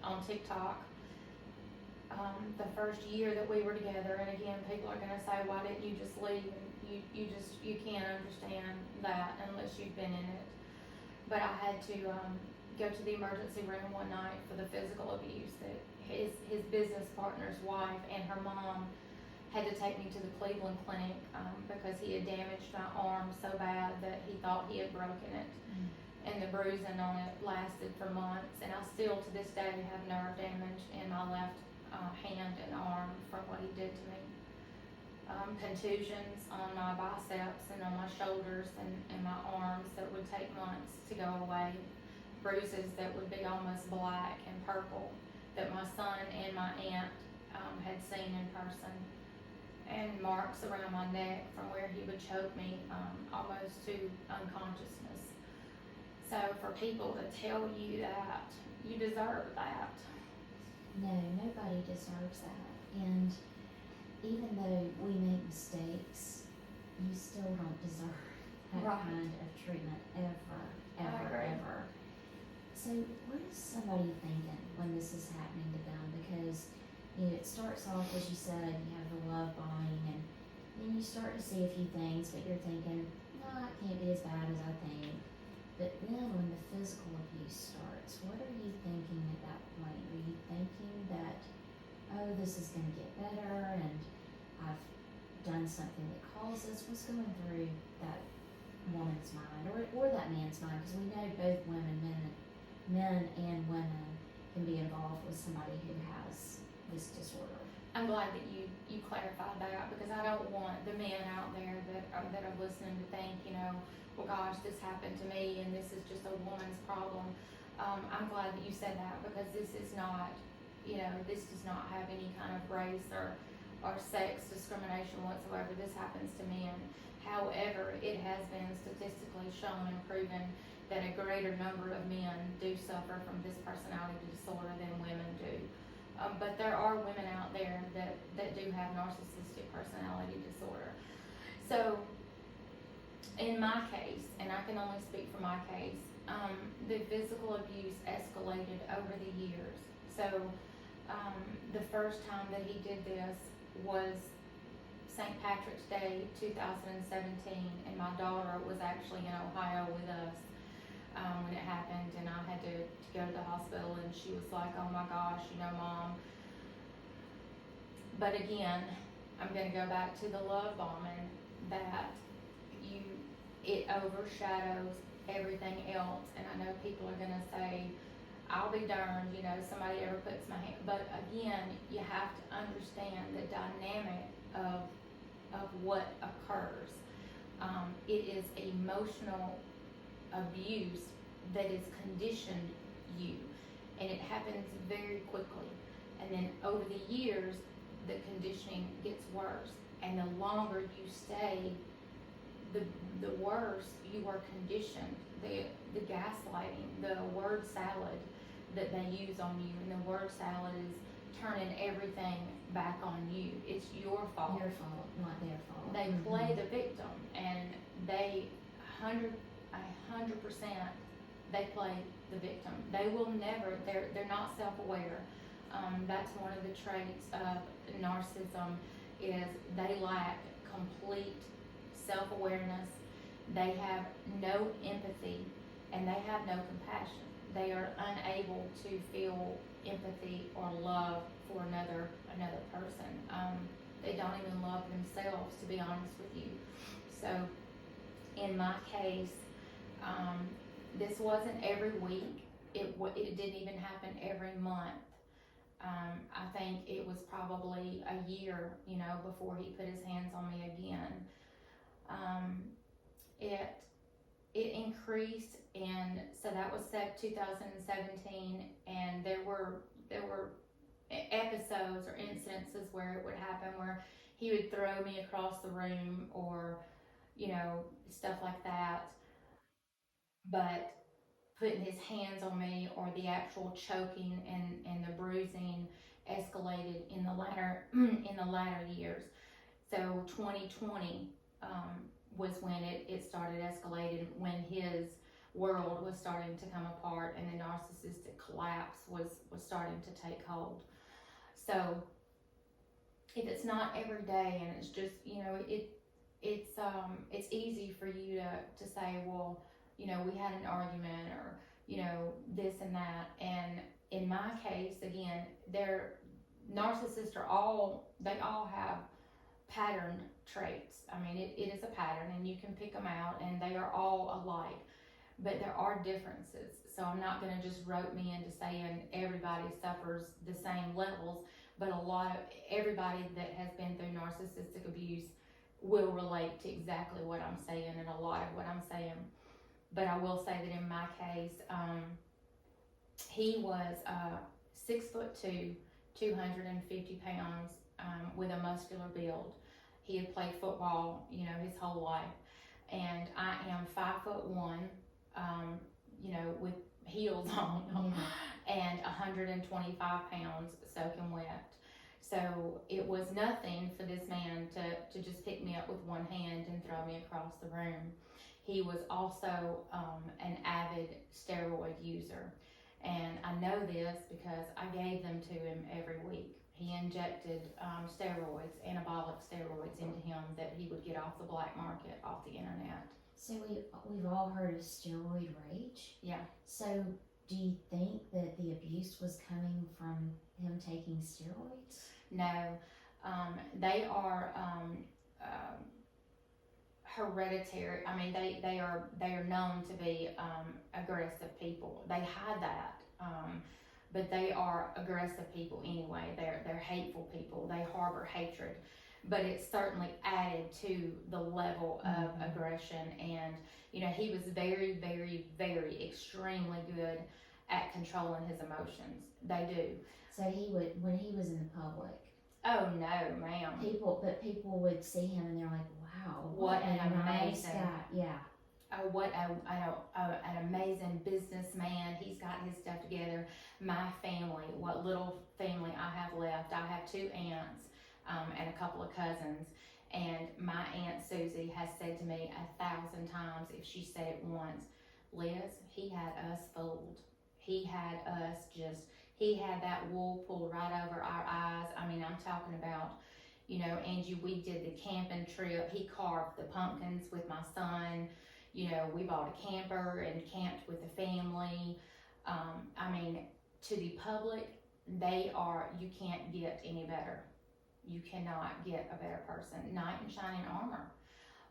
on TikTok the first year that we were together, and again, people are going to say, why didn't you just leave? And you can't understand that unless you've been in it. But I had to go to the emergency room one night for the physical abuse that his business partner's wife and her mom had to take me to the Cleveland clinic because he had damaged my arm so bad that he thought he had broken it. And the bruising on it lasted for months, and I still to this day have nerve damage in my left hand and arm from what he did to me. contusions on my biceps and on my shoulders and my arms that would take months to go away, bruises that would be almost black and purple that my son and my aunt had seen in person, and marks around my neck from where he would choke me almost to unconsciousness. So for people to tell you that, you deserve that. No, nobody deserves that. And even though we make mistakes, you still don't deserve that Right. kind of treatment ever, I ever, agree. ever. So what is somebody thinking when this is happening to them? Because it starts off, as you said, you have the love bombing, and then you start to see a few things, but you're thinking, no, it can't be as bad as I think. But then when the physical abuse starts, what are you thinking at that point? Are you thinking that, oh, this is going to get better, and I've done something that caused this? What's going through that woman's mind, or that man's mind? Because we know both men and women can be involved with somebody who has this disorder. I'm glad that you clarified that, because I don't want the men out there that are listening to think, well, gosh, this happened to me and this is just a woman's problem. I'm glad that you said that, because this is not, this does not have any kind of race or sex discrimination whatsoever. This happens to men. However, it has been statistically shown and proven that a greater number of men do suffer from this personality disorder than women do. But there are women out there that do have narcissistic personality disorder. So in my case, and I can only speak for my case, the physical abuse escalated over the years. So the first time that he did this was St. Patrick's Day 2017, and my daughter was actually in Ohio with us when it happened, and I had to go to the hospital, and she was like, oh my gosh, Mom. But again, I'm going to go back to the love bombing, that it overshadows everything else. And I know people are going to say, I'll be darned, somebody ever puts my hand, but again, you have to understand the dynamic of what occurs. It is emotional abuse that is conditioned you, and it happens very quickly, and then over the years the conditioning gets worse, and the longer you stay, the worse you are conditioned. The gaslighting, the word salad that they use on you, and the word salad is turning everything back on you. It's your fault. Your fault, not their fault. They play the victim, and they 100% they play the victim. They will never, they're not self-aware. That's one of the traits of narcissism, is they lack complete self-awareness. They have no empathy, and they have no compassion. They are unable to feel empathy or love for another person. They don't even love themselves, to be honest with you. So in my case, this wasn't every week. It didn't even happen every month. I think it was probably a year, before he put his hands on me again. It increased, and so that was 2017, and there were episodes or incidences where it would happen where he would throw me across the room, or stuff like that. But putting his hands on me, or the actual choking and the bruising, escalated in the latter years. So 2020 was when it started escalating, when his world was starting to come apart and the narcissistic collapse was starting to take hold. So if it's not every day, and it's just it's easy for you to say, well, we had an argument, or this and that. And in my case, again, narcissists they all have pattern traits. I mean, it is a pattern, and you can pick them out, and they are all alike, but there are differences. So I'm not going to just rope me into saying everybody suffers the same levels, but everybody that has been through narcissistic abuse will relate to exactly what I'm saying and a lot of what I'm saying. But I will say that in my case, he was 6'2", 250 pounds, with a muscular build. He had played football, his whole life. And I am 5'1", with heels on, and 125 pounds soaking wet. So it was nothing for this man to just pick me up with one hand and throw me across the room. He was also an avid steroid user. And I know this because I gave them to him every week. He injected steroids, anabolic steroids into him that he would get off the black market, off the internet. So we've all heard of steroid rage. Yeah. So do you think that the abuse was coming from him taking steroids? No, they are hereditary. I mean, they are known to be aggressive people. They hide that, but they are aggressive people anyway. They're hateful people. They harbor hatred, but it's certainly added to the level of aggression. And he was very, very, very extremely good at controlling his emotions. They do. So when he was in the public. Oh no, ma'am. People would see him and they're like, wow, what an nice amazing guy. Yeah. Oh, what an amazing businessman. He's got his stuff together. My family, what little family I have left, I have 2 aunts and a couple of cousins. And my Aunt Susie has said to me 1,000 times, if she said it once, Liz, he had us fooled. He had that wool pulled right over our eyes. I mean, I'm talking about, Angie, we did the camping trip. He carved the pumpkins with my son. We bought a camper and camped with the family. I mean, to the public, you can't get any better. You cannot get a better person. Knight in shining armor.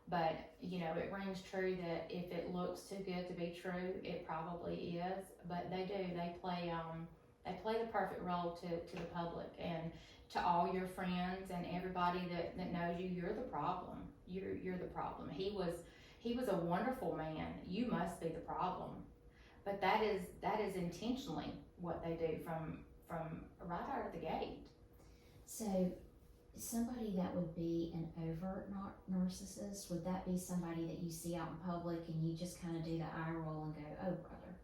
But, it rings true that if it looks too good to be true, it probably is. But they do. They play the perfect role to the public and to all your friends and everybody that knows you. You're the problem. You're the problem. He was a wonderful man. You must be the problem. But that is intentionally what they do from right out of the gate. So somebody that would be an overt narcissist, would that be somebody that you see out in public and you just kind of do the eye roll and go, oh brother,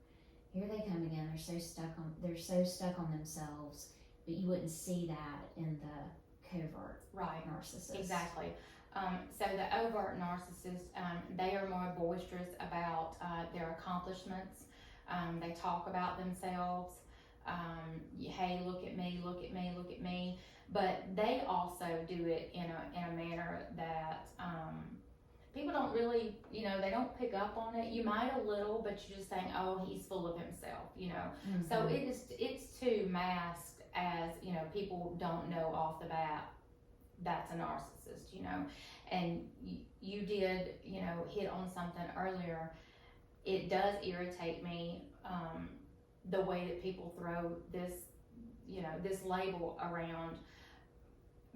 here they come again. They're so stuck on themselves, but you wouldn't see that in the covert narcissist. Exactly. So the overt narcissists, they are more boisterous about their accomplishments. They talk about themselves. Hey, look at me, look at me, look at me. But they also do it in a manner that people don't really, they don't pick up on it. You might a little, but you're just saying, oh, he's full of himself, Mm-hmm. So it's too masked as, people don't know off the bat that's a narcissist, and you did, hit on something earlier. It does irritate me, the way that people throw this, this label around,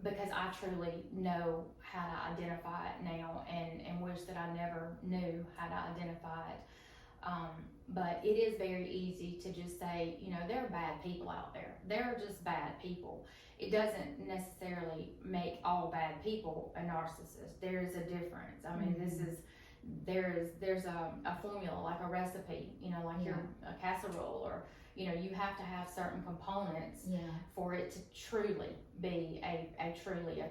because I truly know how to identify it now and wish that I never knew how to identify it. But it is very easy to just say, there are bad people out there. There are just bad people. It doesn't necessarily make all bad people a narcissist. There is a difference. I mean, there's a formula, like a recipe, like your a casserole, or you have to have certain components for it to truly be a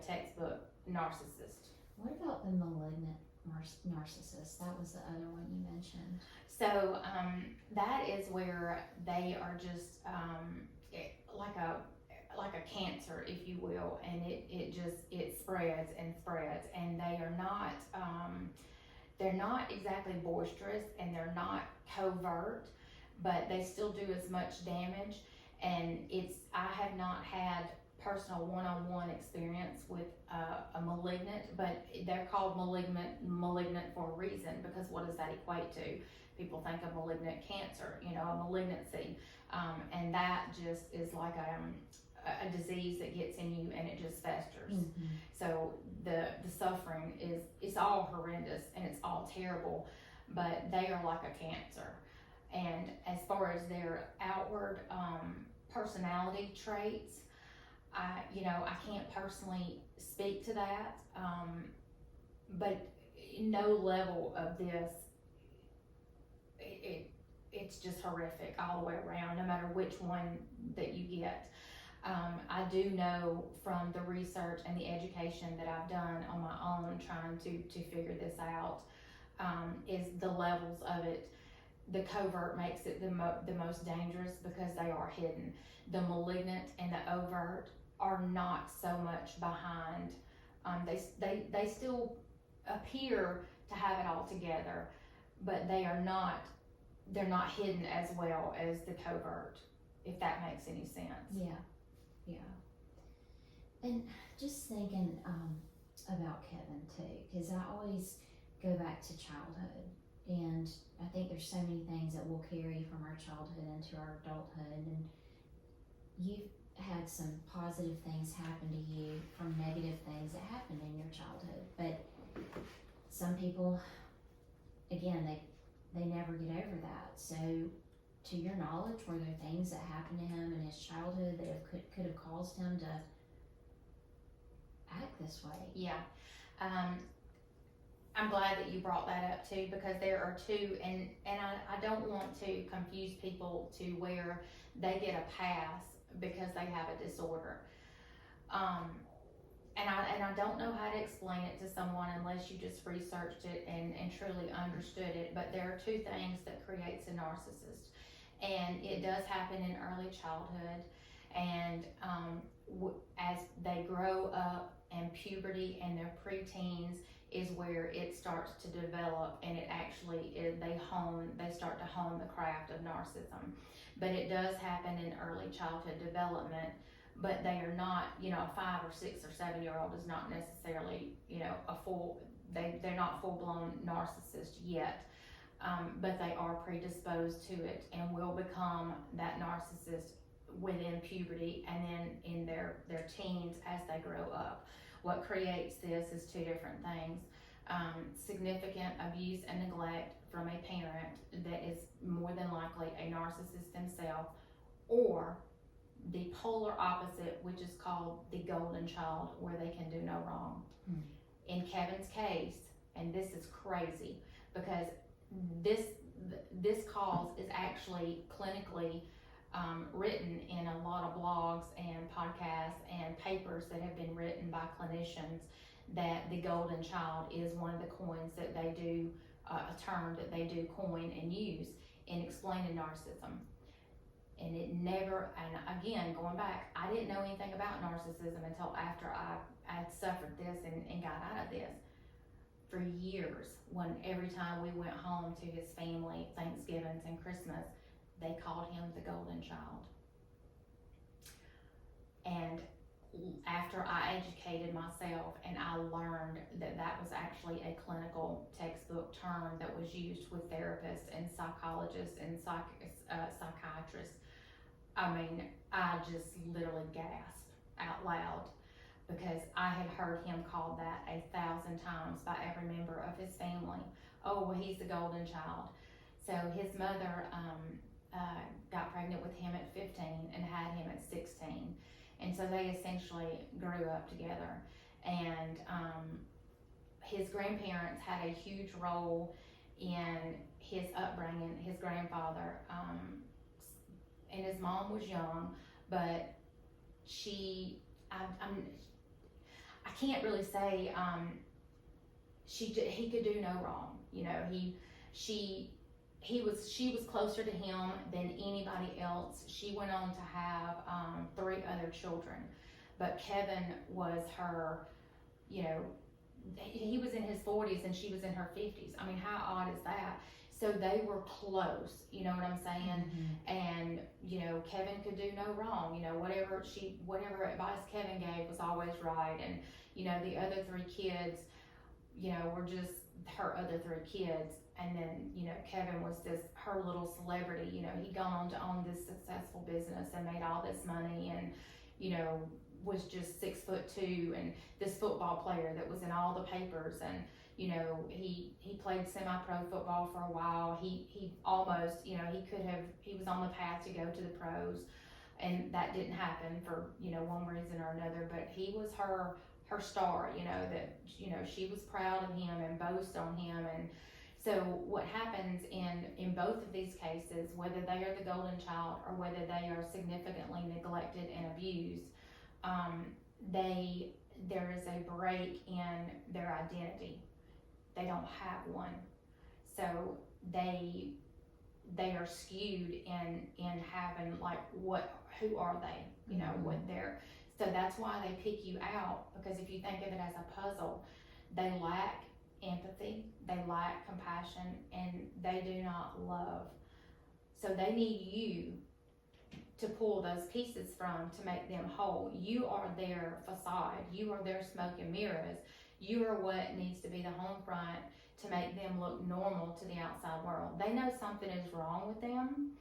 textbook narcissist. What about the malignant narcissist? That was the other one you mentioned. So that is where they are just like a cancer, if you will, and it spreads and spreads, and they are not they're not exactly boisterous, and they're not covert, but they still do as much damage. And I have not had personal one-on-one experience with a malignant, but they're called malignant for a reason, because what does that equate to? People think of malignant cancer, a malignancy, and that just is like a disease that gets in you and it just festers. Mm-hmm. So the suffering it's all horrendous and it's all terrible, but they are like a cancer. And as far as their outward personality traits, I can't personally speak to that, but no level of this, it's just horrific all the way around, no matter which one that you get. I do know from the research and the education that I've done on my own trying to figure this out, is the levels of it. The covert makes it the most dangerous because they are hidden. The malignant and the overt are not so much behind. They still appear to have it all together, but they're not hidden as well as the covert, if that makes any sense. Yeah. And just thinking about Kevin too, because I always go back to childhood, and I think there's so many things that we'll carry from our childhood into our adulthood, and you've had some positive things happen to you from negative things that happened in your childhood, but some people, again, they never get over that. So to your knowledge, were there things that happened to him in his childhood that could have caused him to act this way? Yeah. I'm glad that you brought that up too, because there are two, and I don't want to confuse people to where they get a pass because they have a disorder. And I don't know how to explain it to someone unless you just researched it and truly understood it, but there are two things that creates a narcissist. And it does happen in early childhood, and as they grow up, and puberty and their preteens is where it starts to develop, and it actually is, they start to hone the craft of narcissism. But it does happen in early childhood development, but they are not, a 5 or 6 or 7-year-old is not necessarily, they're not full-blown narcissist yet. But they are predisposed to it and will become that narcissist within puberty and then in their teens as they grow up. What creates this is two different things. Significant abuse and neglect from a parent that is more than likely a narcissist themselves, or the polar opposite, which is called the golden child, where they can do no wrong. In Kevin's case, and this is crazy because this cause is actually clinically written in a lot of blogs and podcasts and papers that have been written by clinicians, that the golden child is one of the coins that they do, a term that they do coin and use in explaining narcissism. And it never, and again, going back, I didn't know anything about narcissism until after I had suffered this and got out of this. For years, when every time we went home to his family, Thanksgivings and Christmas, they called him the golden child. And after I educated myself and I learned that that was actually a clinical textbook term that was used with therapists and psychologists and psychiatrists, I mean, I just literally gasped out loud, because I had heard him called that 1,000 times by every member of his family. Oh, well, he's the golden child. So his mother got pregnant with him at 15 and had him at 16. And so they essentially grew up together. And his grandparents had a huge role in his upbringing. His grandfather, and his mom was young, but I can't really say he could do no wrong. She was closer to him than anybody else. She went on to have 3 other children, but Kevin was her, he was in his 40s and she was in her 50s. I mean, how odd is that? So they were close, you know what I'm saying? Mm-hmm. And, Kevin could do no wrong. Whatever advice Kevin gave was always right. And, the other 3 kids, were just her other 3 kids. And then, Kevin was her little celebrity. He'd gone on to own this successful business and made all this money. And, was just 6'2", and this football player that was in all the papers, and he played semi-pro football for a while. He almost, he was on the path to go to the pros, and that didn't happen for one reason or another. But he was her star, that she was proud of him and boast on him. And so what happens in both of these cases, whether they are the golden child or whether they are significantly neglected and abused, there is a break in their identity. They don't have one, so they are skewed in having who are they, what they're. So that's why they pick you out, because if you think of it as a puzzle, they lack empathy, they lack compassion, and they do not love. So they need you to pull those pieces from to make them whole. You are their facade, you are their smoke and mirrors, you are what needs to be the home front to make them look normal to the outside world. They know something is wrong with them.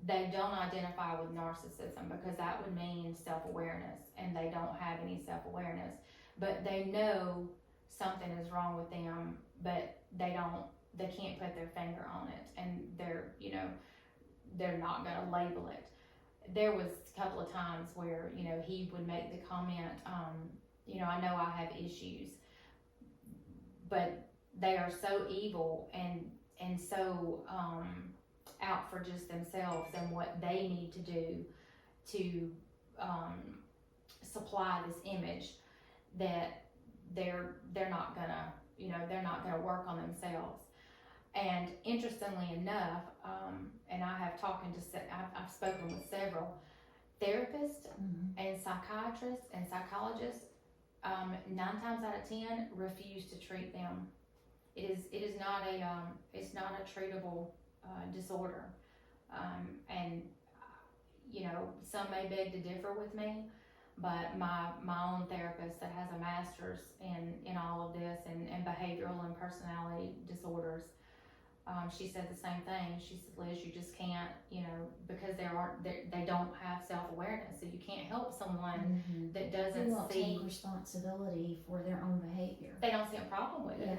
They don't identify with narcissism because that would mean self-awareness, and they don't have any self-awareness. But they know something is wrong with them, but they can't put their finger on it, and they're not gonna label it. There was a couple of times where, he would make the comment, I know I have issues, but they are so evil and so out for just themselves and what they need to do to supply this image, that they're not gonna work on themselves. And interestingly enough, and I've spoken with several therapists and psychiatrists and psychologists, 9 times out of 10 refuse to treat them. It is not a treatable disorder, and some may beg to differ with me, but my own therapist that has a master's in all of this and behavioral and personality disorders, she said the same thing. She said, Liz, you just can't, because they don't have self-awareness, so you can't help someone that doesn't take responsibility for their own behavior. They don't see a problem with it.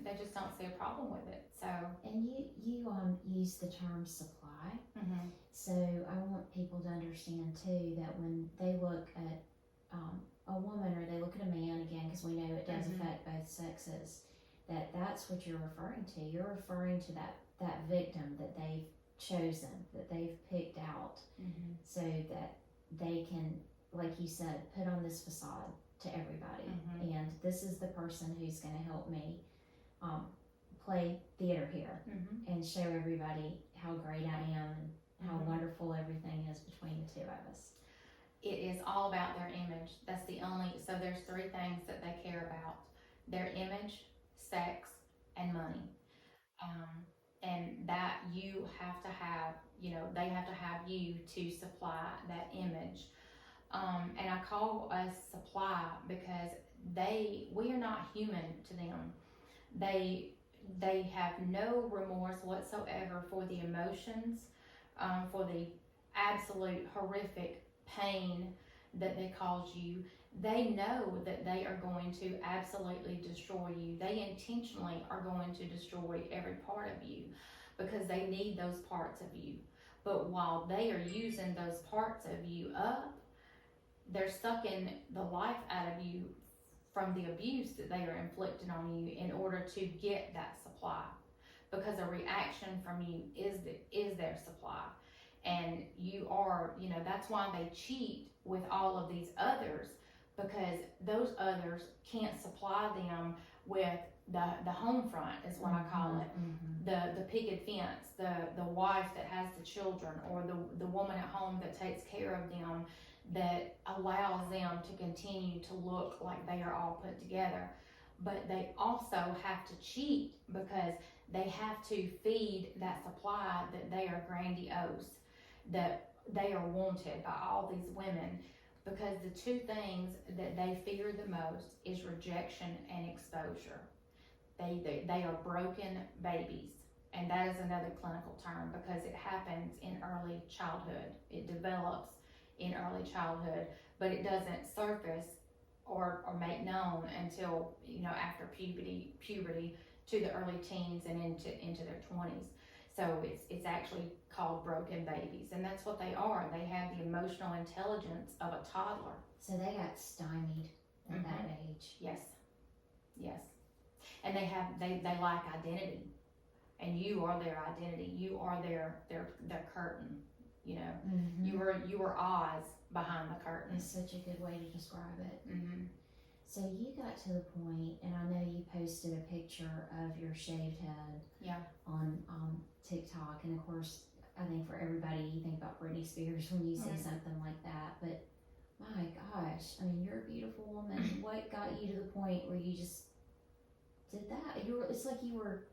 They just don't see a problem with it. So, and you use the term supply. So I want people to understand too that when they look at a woman or they look at a man, again, because we know it does affect both sexes, that's what you're referring to. You're referring to that victim that they've chosen, that they've picked out, so that they can, like you said, put on this facade to everybody. And this is the person who's going to help me play theater here and show everybody how great I am and how wonderful everything is between the two of us. It is all about their image. So there's 3 things that they care about: their image, sex, and money. And that you have to have, they have to have you to supply that image. And I call us supply because we are not human to them. They have no remorse whatsoever for the emotions, for the absolute horrific pain that they cause you. They know that they are going to absolutely destroy you. They intentionally are going to destroy every part of you because they need those parts of you. But while they are using those parts of you up, they're sucking the life out of you from the abuse that they are inflicting on you in order to get that supply, because a reaction from you is their supply. And you are, that's why they cheat with all of these others, because those others can't supply them with the home front, is what I call it, the picket fence, the wife that has the children, or the woman at home that takes care of them, that allows them to continue to look like they are all put together. But they also have to cheat because they have to feed that supply that they are grandiose, that they are wanted by all these women, because the 2 things that they fear the most is rejection and exposure. They are broken babies, and that is another clinical term because it happens in early childhood. It develops in early childhood, but it doesn't surface or make known until, after puberty to the early teens and into their 20s. So it's actually called broken babies, and that's what they are. They have the emotional intelligence of a toddler. So they got stymied at that age. Yes. And they lack identity, and you are their identity. You are their curtain. You were Oz behind the curtain. It's such a good way to describe it. So you got to the point, and I know you posted a picture of your shaved head on TikTok, and of course, I think for everybody, you think about Britney Spears when you say something like that, but my gosh, I mean, you're a beautiful woman. What got you to the point where you just did that? It's like were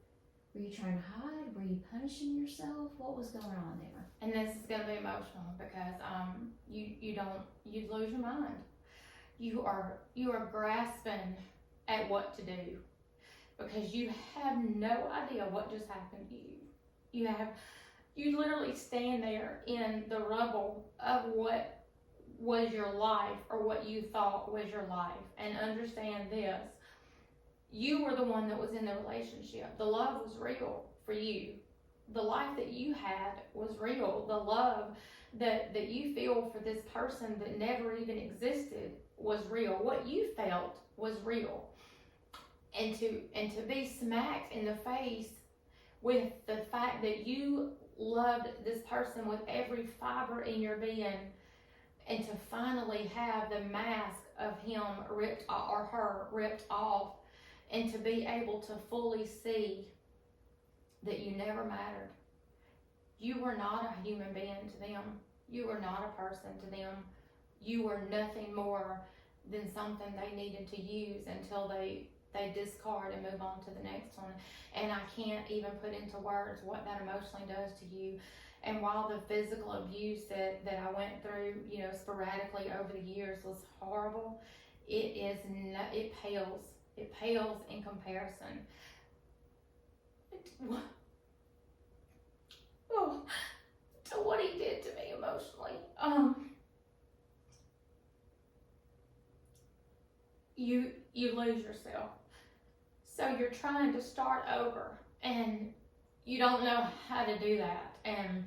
you trying to hide? Were you punishing yourself? What was going on there? And this is going to be emotional because you lose your mind. You are grasping at what to do because you have no idea what just happened to you. You literally stand there in the rubble of what was your life or what you thought was your life, and understand this. You were the one that was in the relationship. The love was real for you. The life that you had was real. The love that you feel for this person that never even existed was real. What you felt was real. And to be smacked in the face with the fact that you loved this person with every fiber in your being, and to finally have the mask of him ripped or her ripped off, and to be able to fully see that you never mattered. You were not a human being to them. You were not a person to them. You were nothing more than something they needed to use until they discard and move on to the next one. And I can't even put into words what that emotionally does to you. And while the physical abuse that I went through, sporadically over the years was horrible, it pales in comparison to what he did to me emotionally. You lose yourself. So you're trying to start over, and you don't know how to do that. And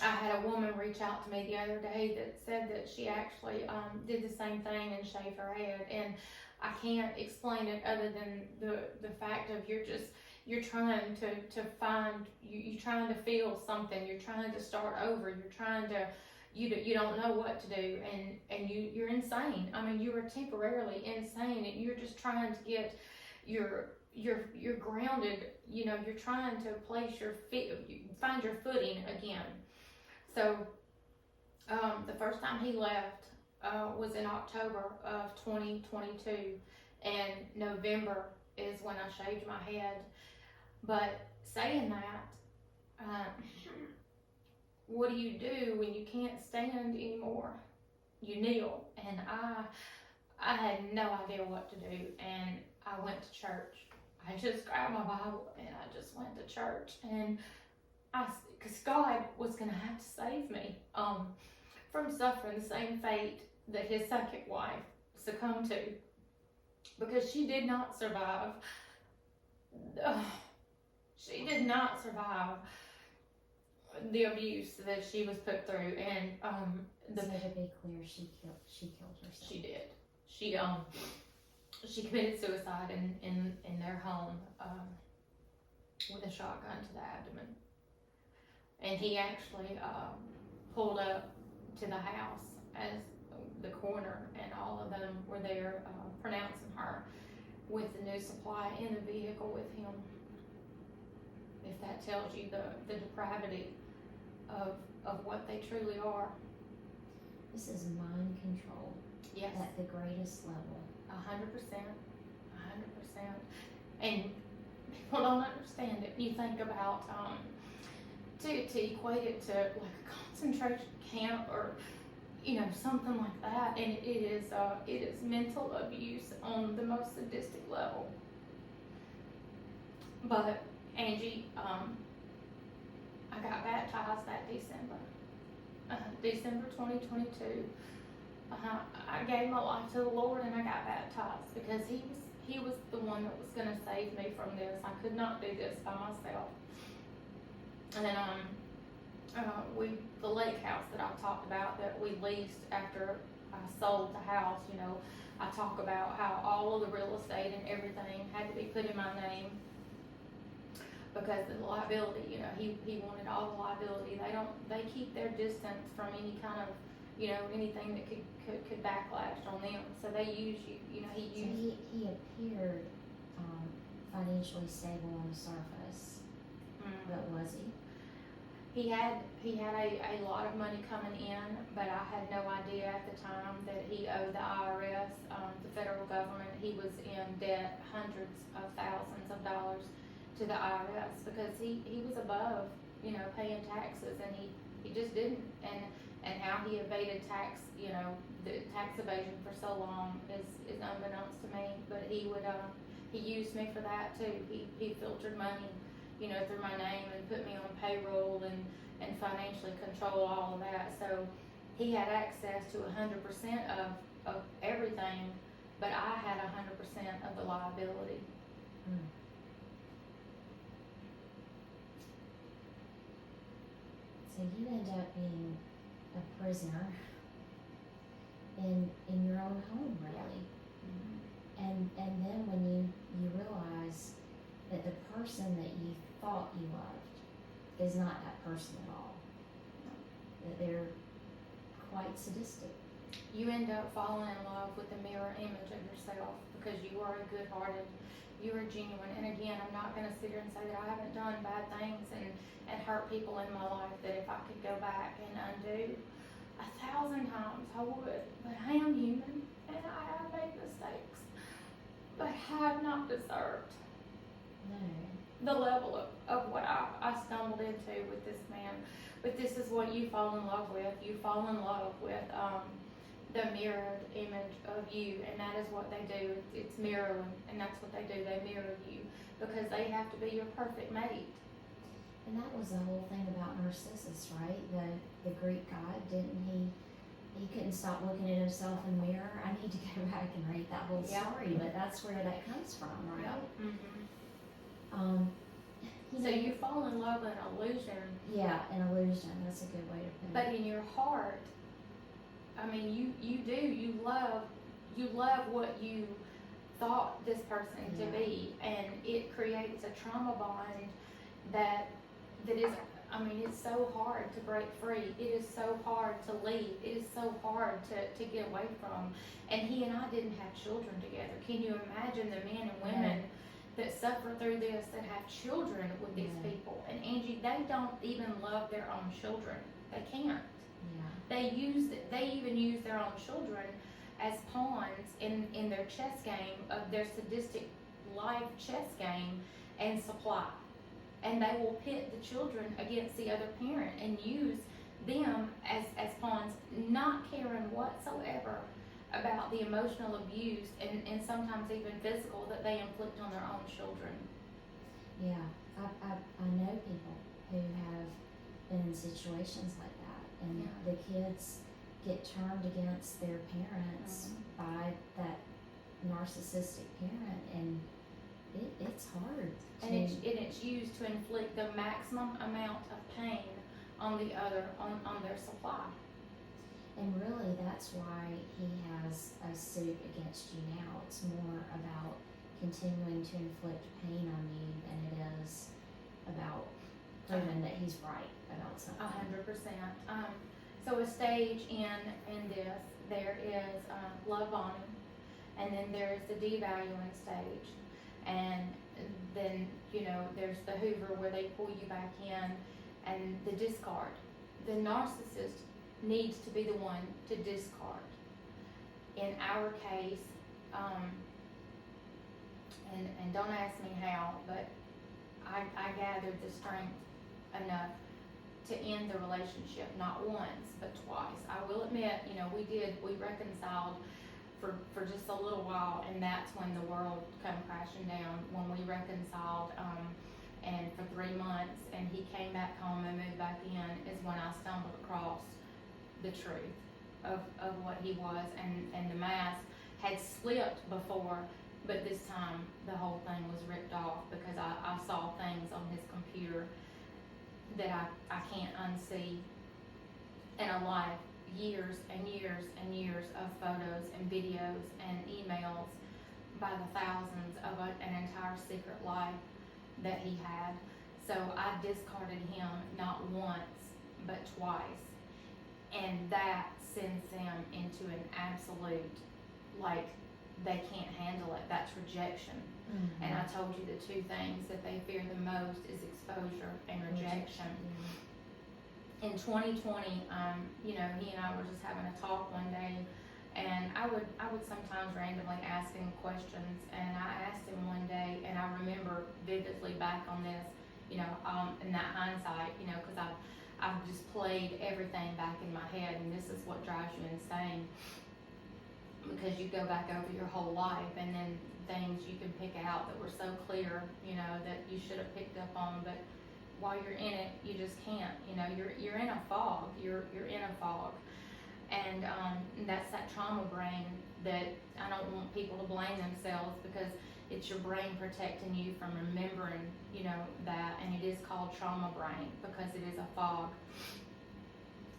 I had a woman reach out to me the other day that said that she actually did the same thing and shaved her head. And I can't explain it other than the fact of you're trying to find, you're trying to feel something, you're trying to start over, you're trying to, you don't know what to do, and you're insane. I mean, you were temporarily insane, and you're just trying to get you're grounded, you're trying to place your feet, find your footing again. So the first time he left was in October of 2022, and November is when I shaved my head. But saying that, what do you do when you can't stand anymore? You kneel, and I had no idea what to do, and I went to church. I just grabbed my Bible and I just went to church, and because God was going to have to save me from suffering the same fate that his second wife succumbed to, because she did not survive. She did not survive the abuse that she was put through, and so to be clear, she killed herself. She did. She committed suicide in their home with a shotgun to the abdomen. And he actually pulled up to the house as the coroner and all of them were there pronouncing her with the new supply in the vehicle with him. If that tells you the depravity of what they truly are. This is mind control. Yes. At the greatest level. 100%. And people don't understand it. You think about to equate it to like a concentration camp or something like that, and it is mental abuse on the most sadistic level. But Angie, I got baptized that December December 2022, I gave my life to the Lord and I got baptized because He was the one that was going to save me from this. I could not do this by myself. And then the lake house that I talked about that we leased after I sold the house, you know, I talk about how all of the real estate and everything had to be put in my name because of the liability, you know, he wanted all the liability. They keep their distance from any kind of, you know, anything that could backlash on them. So they use you, you know, he appeared financially stable on the surface, but was he? He had a lot of money coming in, but I had no idea at the time that he owed the IRS, the federal government. He was in debt, hundreds of thousands of dollars to the IRS because he was above, you know, paying taxes, and he just didn't. And how he evaded tax, you know, the tax evasion for so long is unbeknownst to me. But he used me for that too. He filtered money, you know, through my name and put me on payroll and financially control all of that. So he had access to 100% of everything, but I had 100% of the liability. So you end up being a prisoner in your own home, really. And then when you realize that the person that you thought you loved is not that person at all, that they're quite sadistic. You end up falling in love with the mirror image of yourself because you are a good-hearted, you are genuine. And again, I'm not going to sit here and say that I haven't done bad things and hurt people in my life, that if I could go back and undo 1,000 times I would. But I am human and I have made mistakes, but have not deserved the level of what I stumbled into with this man. But this is what you fall in love with. You fall in love with the mirrored image of you, and that is what they do. It's mirroring, and that's what they do. They mirror you because they have to be your perfect mate. And that was the whole thing about Narcissus, right? The Greek god, didn't he couldn't stop looking at himself in the mirror. I need to go back and read that whole story, but that's where that comes from, right? Yeah. So you fall in love with an illusion. Yeah, an illusion. That's a good way to put it. But in your heart, I mean, you love what you thought this person to be, and it creates a trauma bond that is, I mean, it's so hard to break free. It is so hard to leave. It is so hard to get away from. And he and I didn't have children together. Can you imagine the men and women that suffer through this, that have children with these people? And Angie, they don't even love their own children. They can't. They even use their own children as pawns in their chess game, of their sadistic life chess game, and supply. And they will pit the children against the other parent and use them as pawns, not caring whatsoever about the emotional abuse and sometimes even physical that they inflict on their own children. Yeah, I know people who have been in situations like that, and the kids get turned against their parents by that narcissistic parent, and it's hard. And it's used to inflict the maximum amount of pain on the other, on their supply. And really, that's why he has a suit against you now. It's more about continuing to inflict pain on you than it is about proving that he's right about something. 100%. So a stage in this, there is love bombing, and then there's the devaluing stage, and then, you know, there's the hoover where they pull you back in, and the discard. The narcissist needs to be the one to discard. In our case, and don't ask me how, but I gathered the strength enough to end the relationship, not once, but twice. I will admit, you know, we reconciled for just a little while, and that's when the world came crashing down, when we reconciled, and for 3 months, and he came back home and moved back in, is when I stumbled across the truth of what he was, and the mask had slipped before, but this time the whole thing was ripped off because I saw things on his computer that I can't unsee. And a life, years and years and years of photos and videos and emails by the thousands of an entire secret life that he had. So I discarded him not once, but twice. And that sends them into an absolute, like, they can't handle it. That's rejection. Mm-hmm. And I told you the two things that they fear the most is exposure and rejection. In 2020, he and I were just having a talk one day, and I would sometimes randomly ask him questions, and I asked him one day, and I remember vividly back on this, in that hindsight, because I've just played everything back in my head, and this is what drives you insane, because you go back over your whole life, and then things you can pick out that were so clear, that you should have picked up on, but while you're in it, you just can't. You're in a fog. You're in a fog, and that's that trauma brain that I don't want people to blame themselves, because it's your brain protecting you from remembering, that, and it is called trauma brain because it is a fog.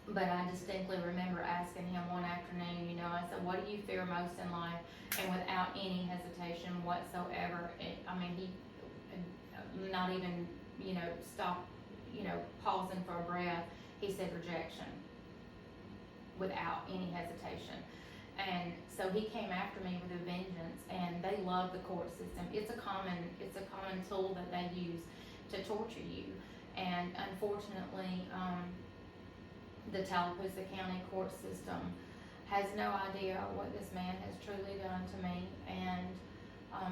But I distinctly remember asking him one afternoon, I said, what do you fear most in life? And without any hesitation whatsoever, he not even, stop, pausing for a breath, he said rejection, without any hesitation. And so he came after me with a vengeance, and they love the court system. It's a common tool that they use to torture you. And unfortunately, the Tallapoosa County court system has no idea what this man has truly done to me. And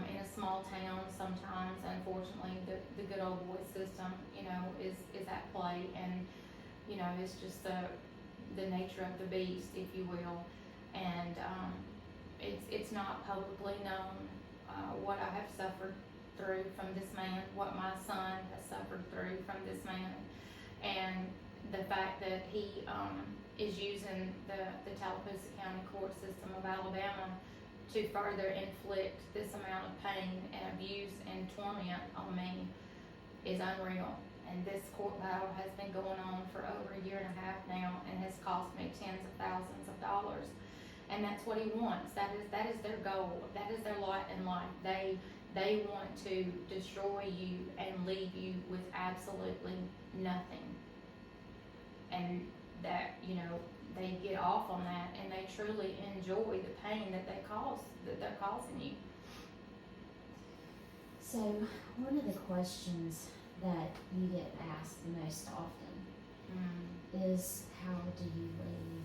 in a small town, sometimes, unfortunately, the good old boy system, is at play, and it's just the nature of the beast, if you will. And it's not publicly known what I have suffered through from this man, what my son has suffered through from this man, and the fact that he is using the Tallapoosa County court system of Alabama to further inflict this amount of pain and abuse and torment on me is unreal. And this court battle has been going on for over a year and a half now, and has cost me tens of thousands of dollars. And that's what he wants. That is their goal. That is their lot in life. They want to destroy you and leave you with absolutely nothing. And that, they get off on that, and they truly enjoy the pain that they're causing you. So one of the questions that you get asked the most often is, how do you leave?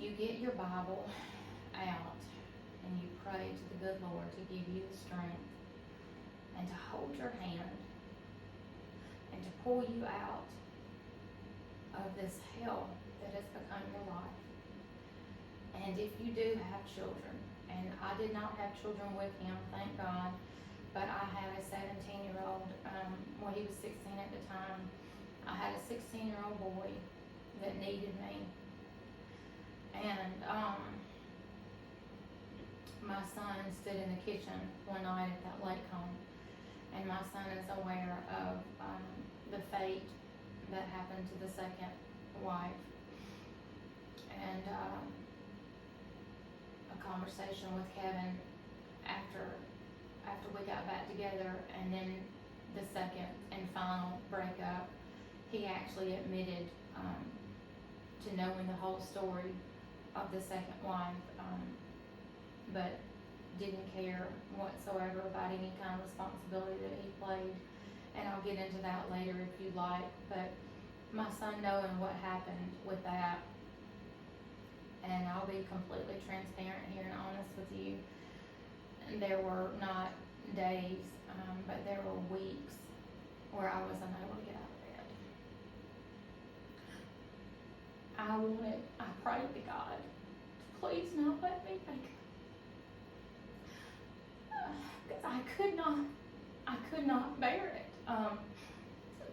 You get your Bible out and you pray to the good Lord to give you the strength and to hold your hand and to pull you out of this hell that has become your life. And if you do have children, and I did not have children with him, thank God, but I had a 17-year-old, he was 16 at the time. I had a 16-year-old boy that needed me. And my son stood in the kitchen one night at that lake home, and my son is aware of the fate that happened to the second wife. And a conversation with Kevin after we got back together, and then the second and final breakup, he actually admitted to knowing the whole story of the second wife, but didn't care whatsoever about any kind of responsibility that he played. And I'll get into that later if you'd like. But my son knowing what happened with that, and I'll be completely transparent here and honest with you, and there were not days, but there were weeks where I was unable to get out of bed. I prayed to God to please not let me make it. Because I could not bear it.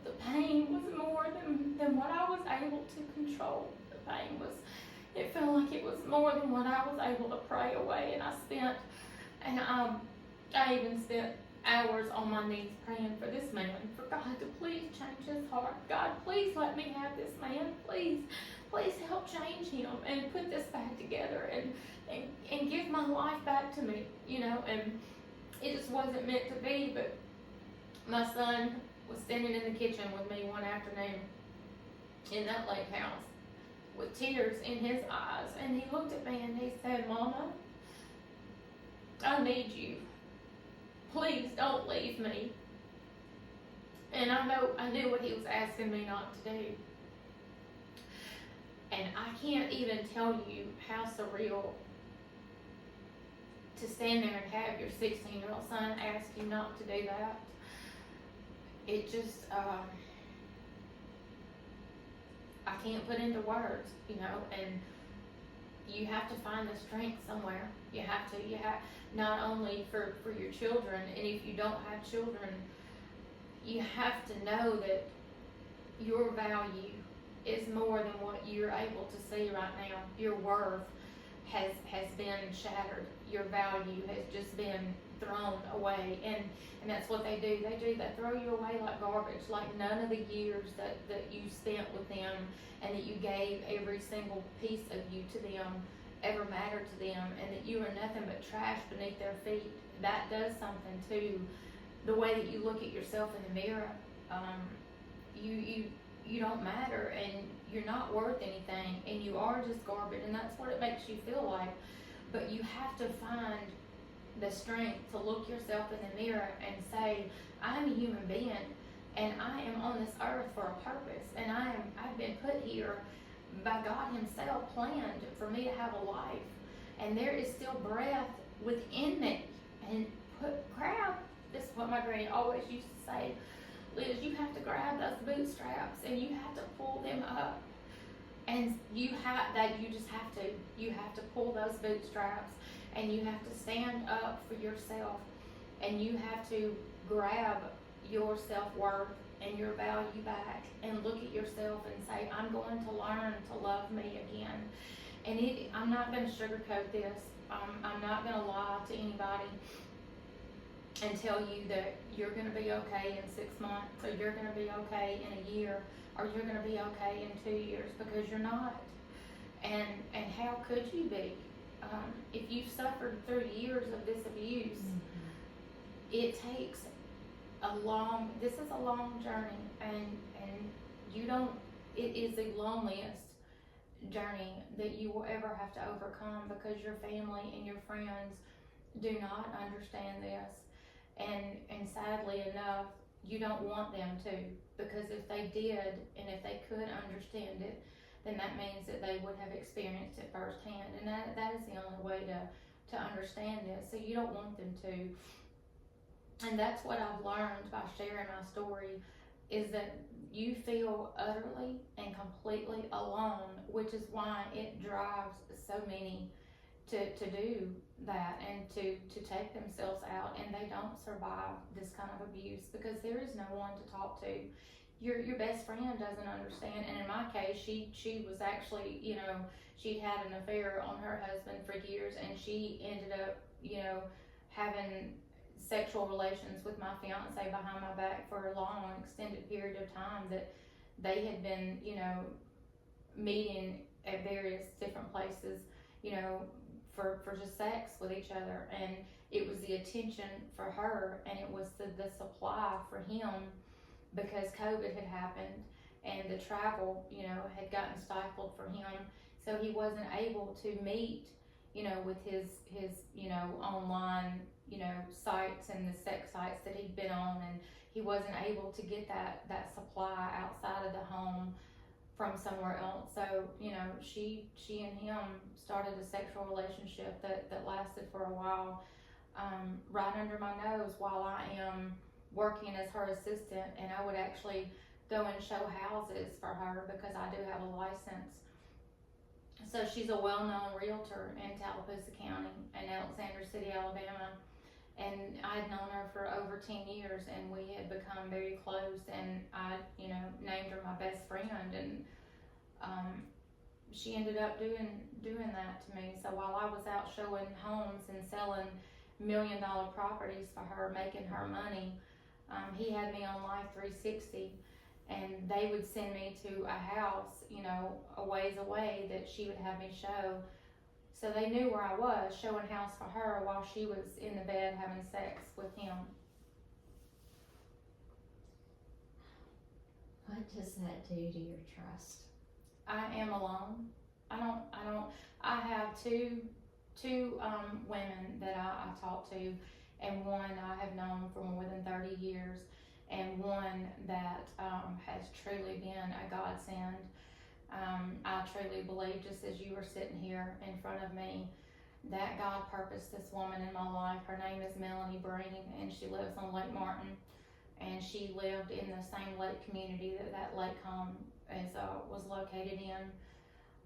The pain was more than what I was able to control. The pain was, it felt like it was more than what I was able to pray away, and I even spent hours on my knees praying for this man, for God to please change his heart. God, please let me have this man. Please help change him and put this back together and give my life back to me, and it just wasn't meant to be. But my son was standing in the kitchen with me one afternoon in that lake house with tears in his eyes, and he looked at me and he said, "Mama, I need you. Please don't leave me." And I knew what he was asking me not to do. And I can't even tell you how surreal to stand there and have your 16-year-old son ask you not to do that. It just, I can't put into words, and you have to find the strength somewhere. You have not only for your children, and if you don't have children, you have to know that your value is more than what you're able to see right now. Your worth has been shattered. Your value has just been thrown away, and that's what they do. They throw you away like garbage, like none of the years that you spent with them and that you gave every single piece of you to them ever mattered to them, and that you are nothing but trash beneath their feet. That does something to the way that you look at yourself in the mirror. You don't matter, and you're not worth anything, and you are just garbage, and that's what it makes you feel like. But you have to find the strength to look yourself in the mirror and say, I'm a human being, and I am on this earth for a purpose, and I've been put here by God himself, planned for me to have a life, and there is still breath within me. And grab, this is what my granny always used to say, Liz, you have to grab those bootstraps and you have to pull them up, and you have to pull those bootstraps, and you have to stand up for yourself, and you have to grab your self-worth and your value back, and look at yourself and say, I'm going to learn to love me again. And I'm not going to sugarcoat this. I'm not going to lie to anybody and tell you that you're going to be okay in 6 months, or you're going to be okay in a year, or you're going to be okay in 2 years, because you're not. And how could you be? If you've suffered through years of this abuse, it takes this is a long journey, and it is the loneliest journey that you will ever have to overcome, because your family and your friends do not understand this, and sadly enough, you don't want them to, because if they did, and if they could understand it, then that means that they would have experienced it firsthand, and that is the only way to understand this. So you don't want them to. And that's what I've learned by sharing my story, is that you feel utterly and completely alone, which is why it drives so many to do that, and to take themselves out, and they don't survive this kind of abuse, because there is no one to talk to. Your best friend doesn't understand, and in my case, she was actually, she had an affair on her husband for years, and she ended up, having sexual relations with my fiance behind my back for a long, extended period of time, that they had been, meeting at various different places, for just sex with each other. And it was the attention for her, and it was the supply for him, because COVID had happened and the travel, had gotten stifled for him. So he wasn't able to meet, with his online, sites and the sex sites that he'd been on, and he wasn't able to get that supply outside of the home from somewhere else. So, she and him started a sexual relationship that lasted for a while, right under my nose, while I am working as her assistant, and I would actually go and show houses for her, because I do have a license. So she's a well-known realtor in Tallapoosa County in Alexander City, Alabama, and I had known her for over 10 years, and we had become very close, and I, named her my best friend. And she ended up doing that to me. So while I was out showing homes and selling $1 million properties for her, making her money, he had me on Life 360, and they would send me to a house, a ways away that she would have me show. So they knew where I was, showing house for her while she was in the bed having sex with him. What does that do to your trust? I am alone. I have two women that I talk to, and one I have known for more than 30 years, and one that has truly been a godsend. I truly believe, just as you were sitting here in front of me, that God purposed this woman in my life. Her name is Melanie Breen, and she lives on Lake Martin, and she lived in the same lake community that lake home was located in.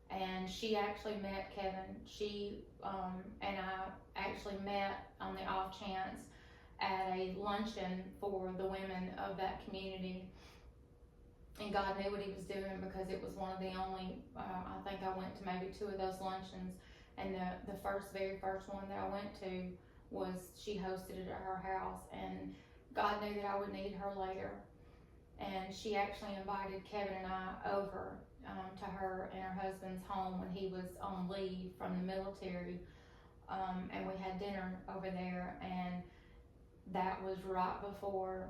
And she actually met Kevin. She and I actually met on the off chance at a luncheon for the women of that community. And God knew what he was doing, because it was one of the only, I think I went to maybe 2 of those luncheons. And the very first one that I went to was, she hosted it at her house. And God knew that I would need her later. And she actually invited Kevin and I over to her and her husband's home when he was on leave from the military. And we had dinner over there, and that was right before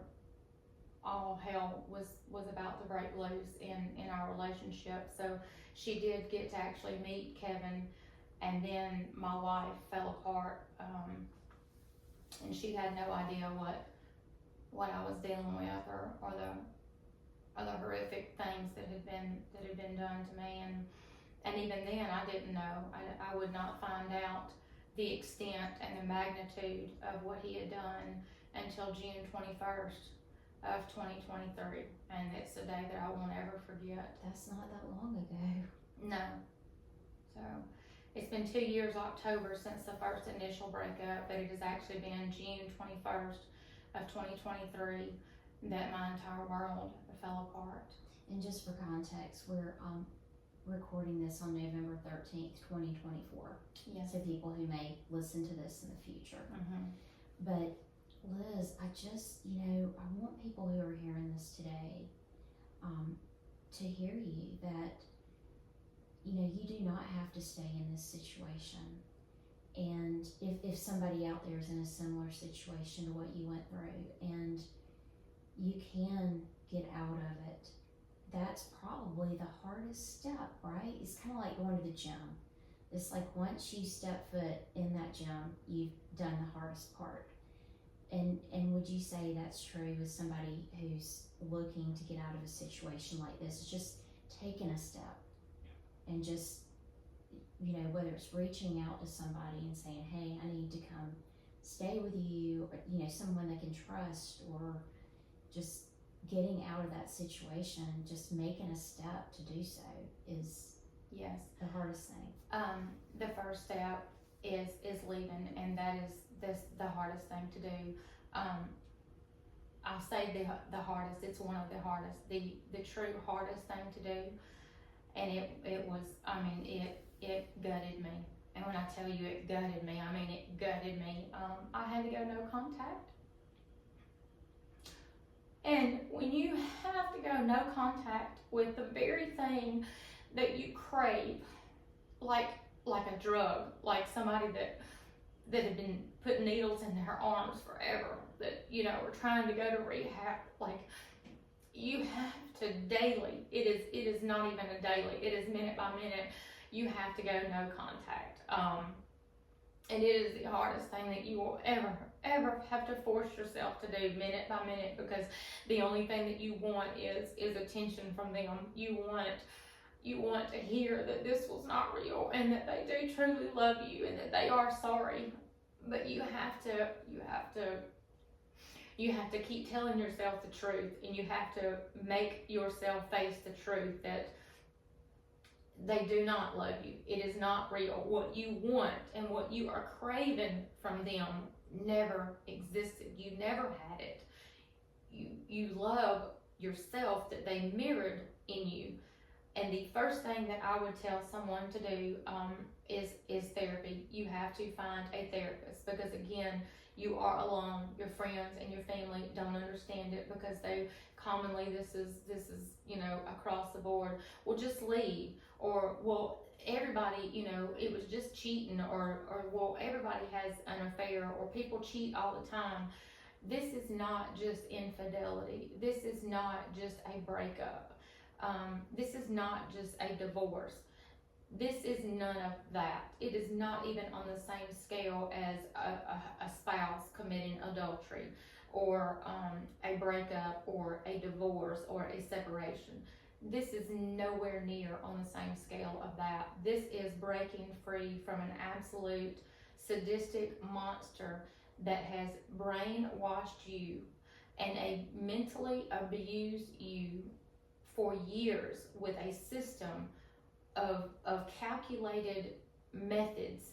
all hell was about to break loose in our relationship. So she did get to actually meet Kevin, and then my life fell apart, and she had no idea what I was dealing with, or the horrific things that had been done to me. And even then I didn't know. I would not find out the extent and the magnitude of what he had done until June 21st of 2023, and it's a day that I won't ever forget. That's not that long ago. No. So it's been 2 years October since the first initial breakup, but it has actually been June 21st of 2023 that my entire world fell apart. And just for context, we're recording this on November 13th, 2024. Yes. So people who may listen to this in the future. Mm-hmm. But Liz, I just, I want people who are hearing this today to hear you that, you do not have to stay in this situation. And if somebody out there is in a similar situation to what you went through, and you can get out of it, that's probably the hardest step, right? It's kind of like going to the gym. It's like once you step foot in that gym, you've done the hardest part. And would you say that's true with somebody who's looking to get out of a situation like this? It's just taking a step, and just, whether it's reaching out to somebody and saying, hey, I need to come stay with you, or, someone they can trust, or just getting out of that situation, just making a step to do so is Yes. the hardest thing. The first step is leaving, and that is the hardest thing to do. I'll say the hardest. It's one of the hardest, the true hardest thing to do. And it was, it gutted me. And when I tell you it gutted me, it gutted me. I had to go no contact. And when you have to go no contact with the very thing that you crave, like a drug, like somebody that had been putting needles in their arms forever, that, were trying to go to rehab, like, you have to daily, it is not even a daily, it is minute by minute, you have to go no contact. And it is the hardest thing that you will ever have to force yourself to do, minute by minute, because the only thing that you want is attention from them. You want to hear that this was not real, and that they do truly love you, and that they are sorry. But you have to keep telling yourself the truth, and you have to make yourself face the truth that they do not love you. It is not real. What you want and what you are craving from them never existed. You never had it. You love yourself that they mirrored in you, And the first thing that I would tell someone to do is therapy. You have to find a therapist, because again, you are alone. Your friends and your family don't understand it, because they commonly, this is across the board. Well, just leave, or well, everybody, it was just cheating, or well, everybody has an affair, or people cheat all the time. This is not just infidelity. This is not just a breakup. This is not just a divorce. This is none of that. It is not even on the same scale as a spouse committing adultery, or a breakup, or a divorce, or a separation. This is nowhere near on the same scale of that. This is breaking free from an absolute sadistic monster that has brainwashed you and mentally abused you for years with a system of calculated methods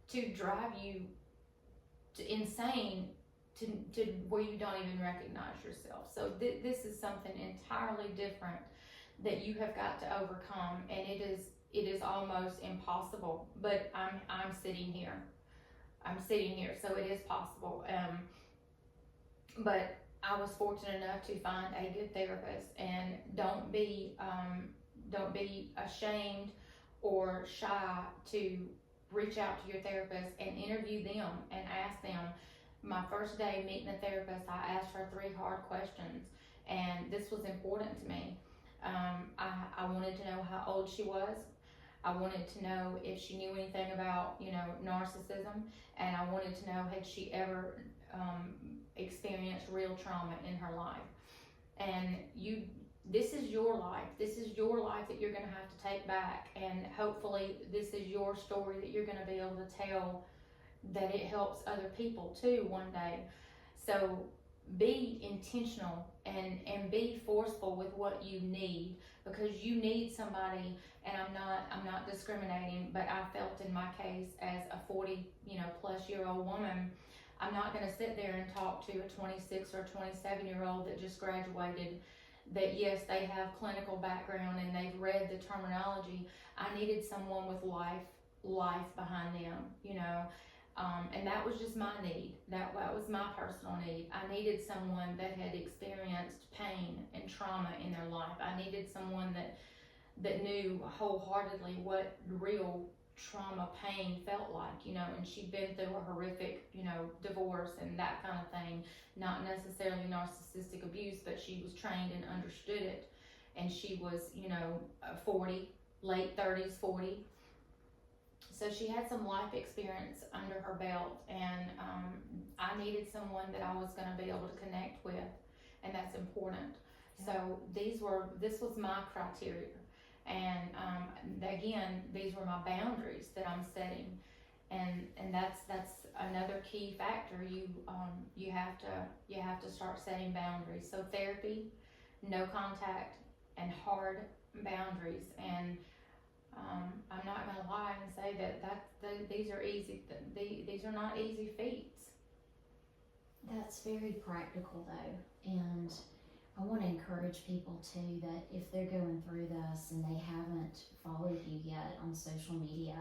to drive you to insane, to where you don't even recognize yourself. So this is something entirely different that you have got to overcome, and it is almost impossible. But I'm sitting here. So it is possible. But I was fortunate enough to find a good therapist, and don't be ashamed or shy to reach out to your therapist and interview them and ask them. My first day meeting a therapist, I asked her 3 hard questions, and this was important to me. I wanted to know how old she was. I wanted to know if she knew anything about, narcissism, and I wanted to know, had she ever experienced real trauma in her life. And this is your life. This is your life that you're going to have to take back, and hopefully this is your story that you're going to be able to tell, that it helps other people too one day. So be intentional and be forceful with what you need, because you need somebody. And I'm not discriminating, but I felt in my case, as a 40 plus year old woman, I'm not going to sit there and talk to a 26 or 27 year old that just graduated, that yes, they have clinical background and they've read the terminology. I needed someone with life behind them, and that was just my need. That was my personal need. I needed someone that had experienced pain and trauma in their life. I needed someone that knew wholeheartedly what real trauma pain felt like, and she'd been through a horrific, divorce and that kind of thing. Not necessarily narcissistic abuse, but she was trained and understood it. And she was, 40, late 30s, 40. So she had some life experience under her belt, and I needed someone that I was going to be able to connect with, and that's important. So this was my criteria. And again, these were my boundaries that I'm setting, and that's another key factor. You have to start setting boundaries. So therapy, no contact, and hard boundaries. And I'm not going to lie and say that these are easy. These are not easy feats. That's very practical though, and I want to encourage people too that if they're going through this and they haven't followed you yet on social media,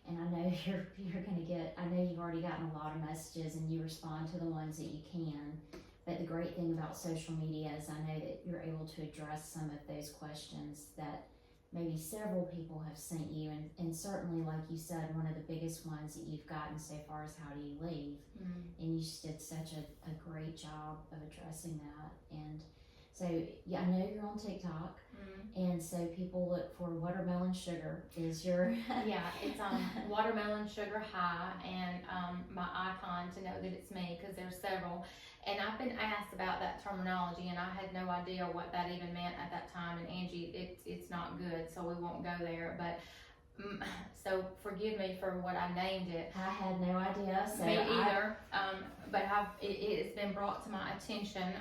and I know you're going to get, I know you've already gotten a lot of messages and you respond to the ones that you can, but the great thing about social media is I know that you're able to address some of those questions that maybe several people have sent you, and certainly, like you said, one of the biggest ones that you've gotten so far is how do you leave? And you just did such a great job of addressing that. And so, yeah, I know you're on TikTok, and so people look for watermelon sugar is your... Yeah, it's watermelon sugar high, and my icon to know that it's me, because there's several. And I've been asked about that terminology, and I had no idea what that even meant at that time. And Angie, it's not good, so we won't go there. But so forgive me for what I named it. I had no idea. So me either. But it's been brought to my attention.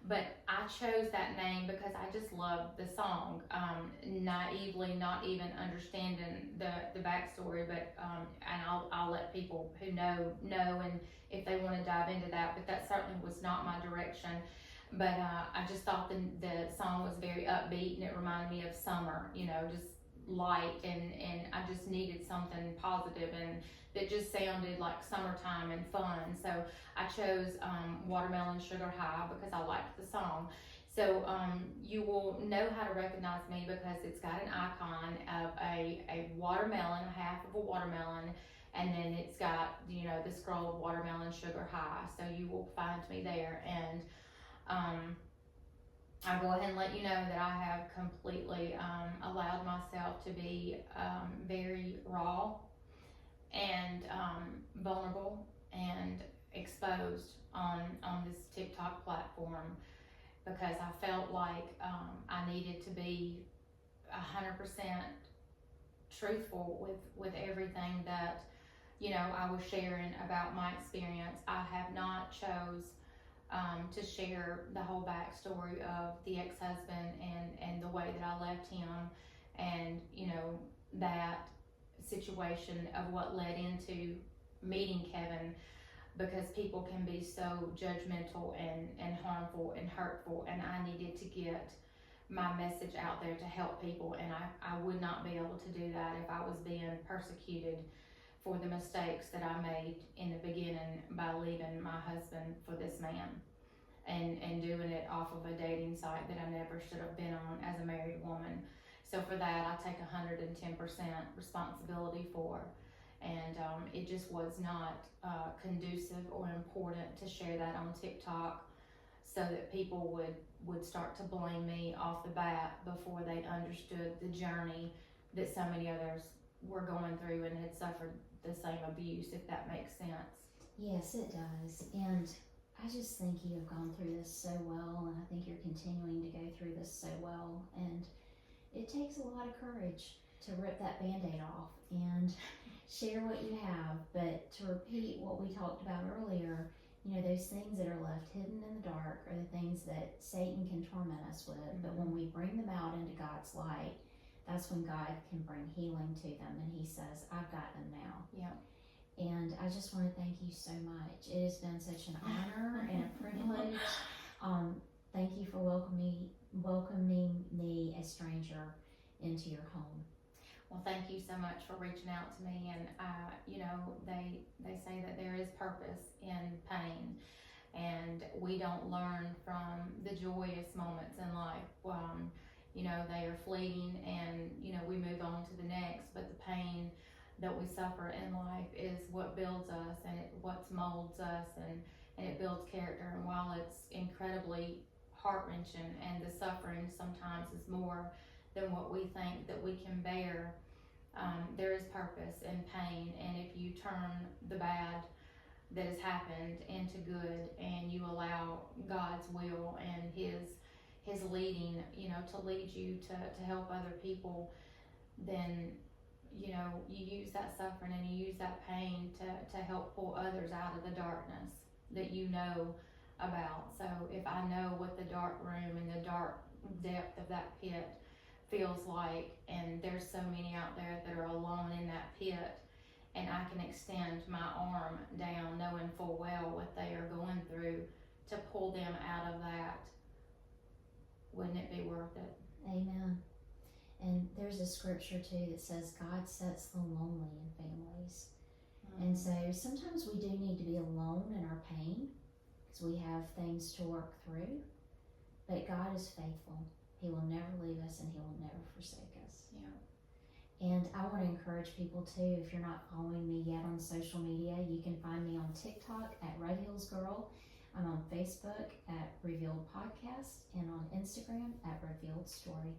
But I chose that name because I just love the song, naively, not even understanding the backstory. But and I'll let people who know, and if they want to dive into that. But that certainly was not my direction. But I just thought the song was very upbeat, and it reminded me of summer, just light, and I just needed something positive and that just sounded like summertime and fun. So I chose Watermelon Sugar High because I liked the song. So you will know how to recognize me because it's got an icon of a watermelon, half of a watermelon, and then it's got, the scroll of Watermelon Sugar High. So you will find me there. And I'll go ahead and let you know that I have completely allowed myself to be very raw and vulnerable and exposed on this TikTok platform, because I felt like I needed to be 100% truthful with everything that I was sharing about my experience. I have not chose to share the whole backstory of the ex-husband and the way that I left him, and that situation of what led into meeting Kevin, because people can be so judgmental and harmful and hurtful, and I needed to get my message out there to help people, and I would not be able to do that if I was being persecuted for the mistakes that I made in the beginning by leaving my husband for this man and doing it off of a dating site that I never should have been on as a married woman. So for that, I take 110% responsibility for, and it just was not conducive or important to share that on TikTok so that people would start to blame me off the bat before they understood the journey that so many others were going through and had suffered the same abuse, if that makes sense. Yes, it does. And I just think you have gone through this so well, and I think you're continuing to go through this so well. And it takes a lot of courage to rip that Band-Aid off and share what you have. But to repeat what we talked about earlier, those things that are left hidden in the dark are the things that Satan can torment us with. Mm-hmm. But when we bring them out into God's light, that's when God can bring healing to them, and He says, I've got them now. Yeah. And I just want to thank you so much. It has been such an honor and a privilege. Thank you for welcoming me, a stranger, into your home. Well, thank you so much for reaching out to me. And they say that there is purpose in pain, and we don't learn from the joyous moments in life. They are fleeting, and we move on to the next. But the pain that we suffer in life is what builds us, and what molds us, and it builds character. And while it's incredibly heart-wrenching, and the suffering sometimes is more than what we think that we can bear, there is purpose in pain. And if you turn the bad that has happened into good, and you allow God's will and His leading, to lead you to help other people, then you use that suffering and you use that pain to help pull others out of the darkness that you know about. So if I know what the dark room and the dark depth of that pit feels like, and there's so many out there that are alone in that pit, and I can extend my arm down knowing full well what they are going through to pull them out of that, wouldn't it be worth it? Amen. And there's a scripture too that says God sets the lonely in families. Mm-hmm. And so sometimes we do need to be alone in our pain because we have things to work through. But God is faithful. He will never leave us, and He will never forsake us. Yeah. And I want to encourage people too, if you're not following me yet on social media, you can find me on TikTok at Red Heels Girl. I'm on Facebook at Revealed Podcast, and on Instagram at Revealed Story.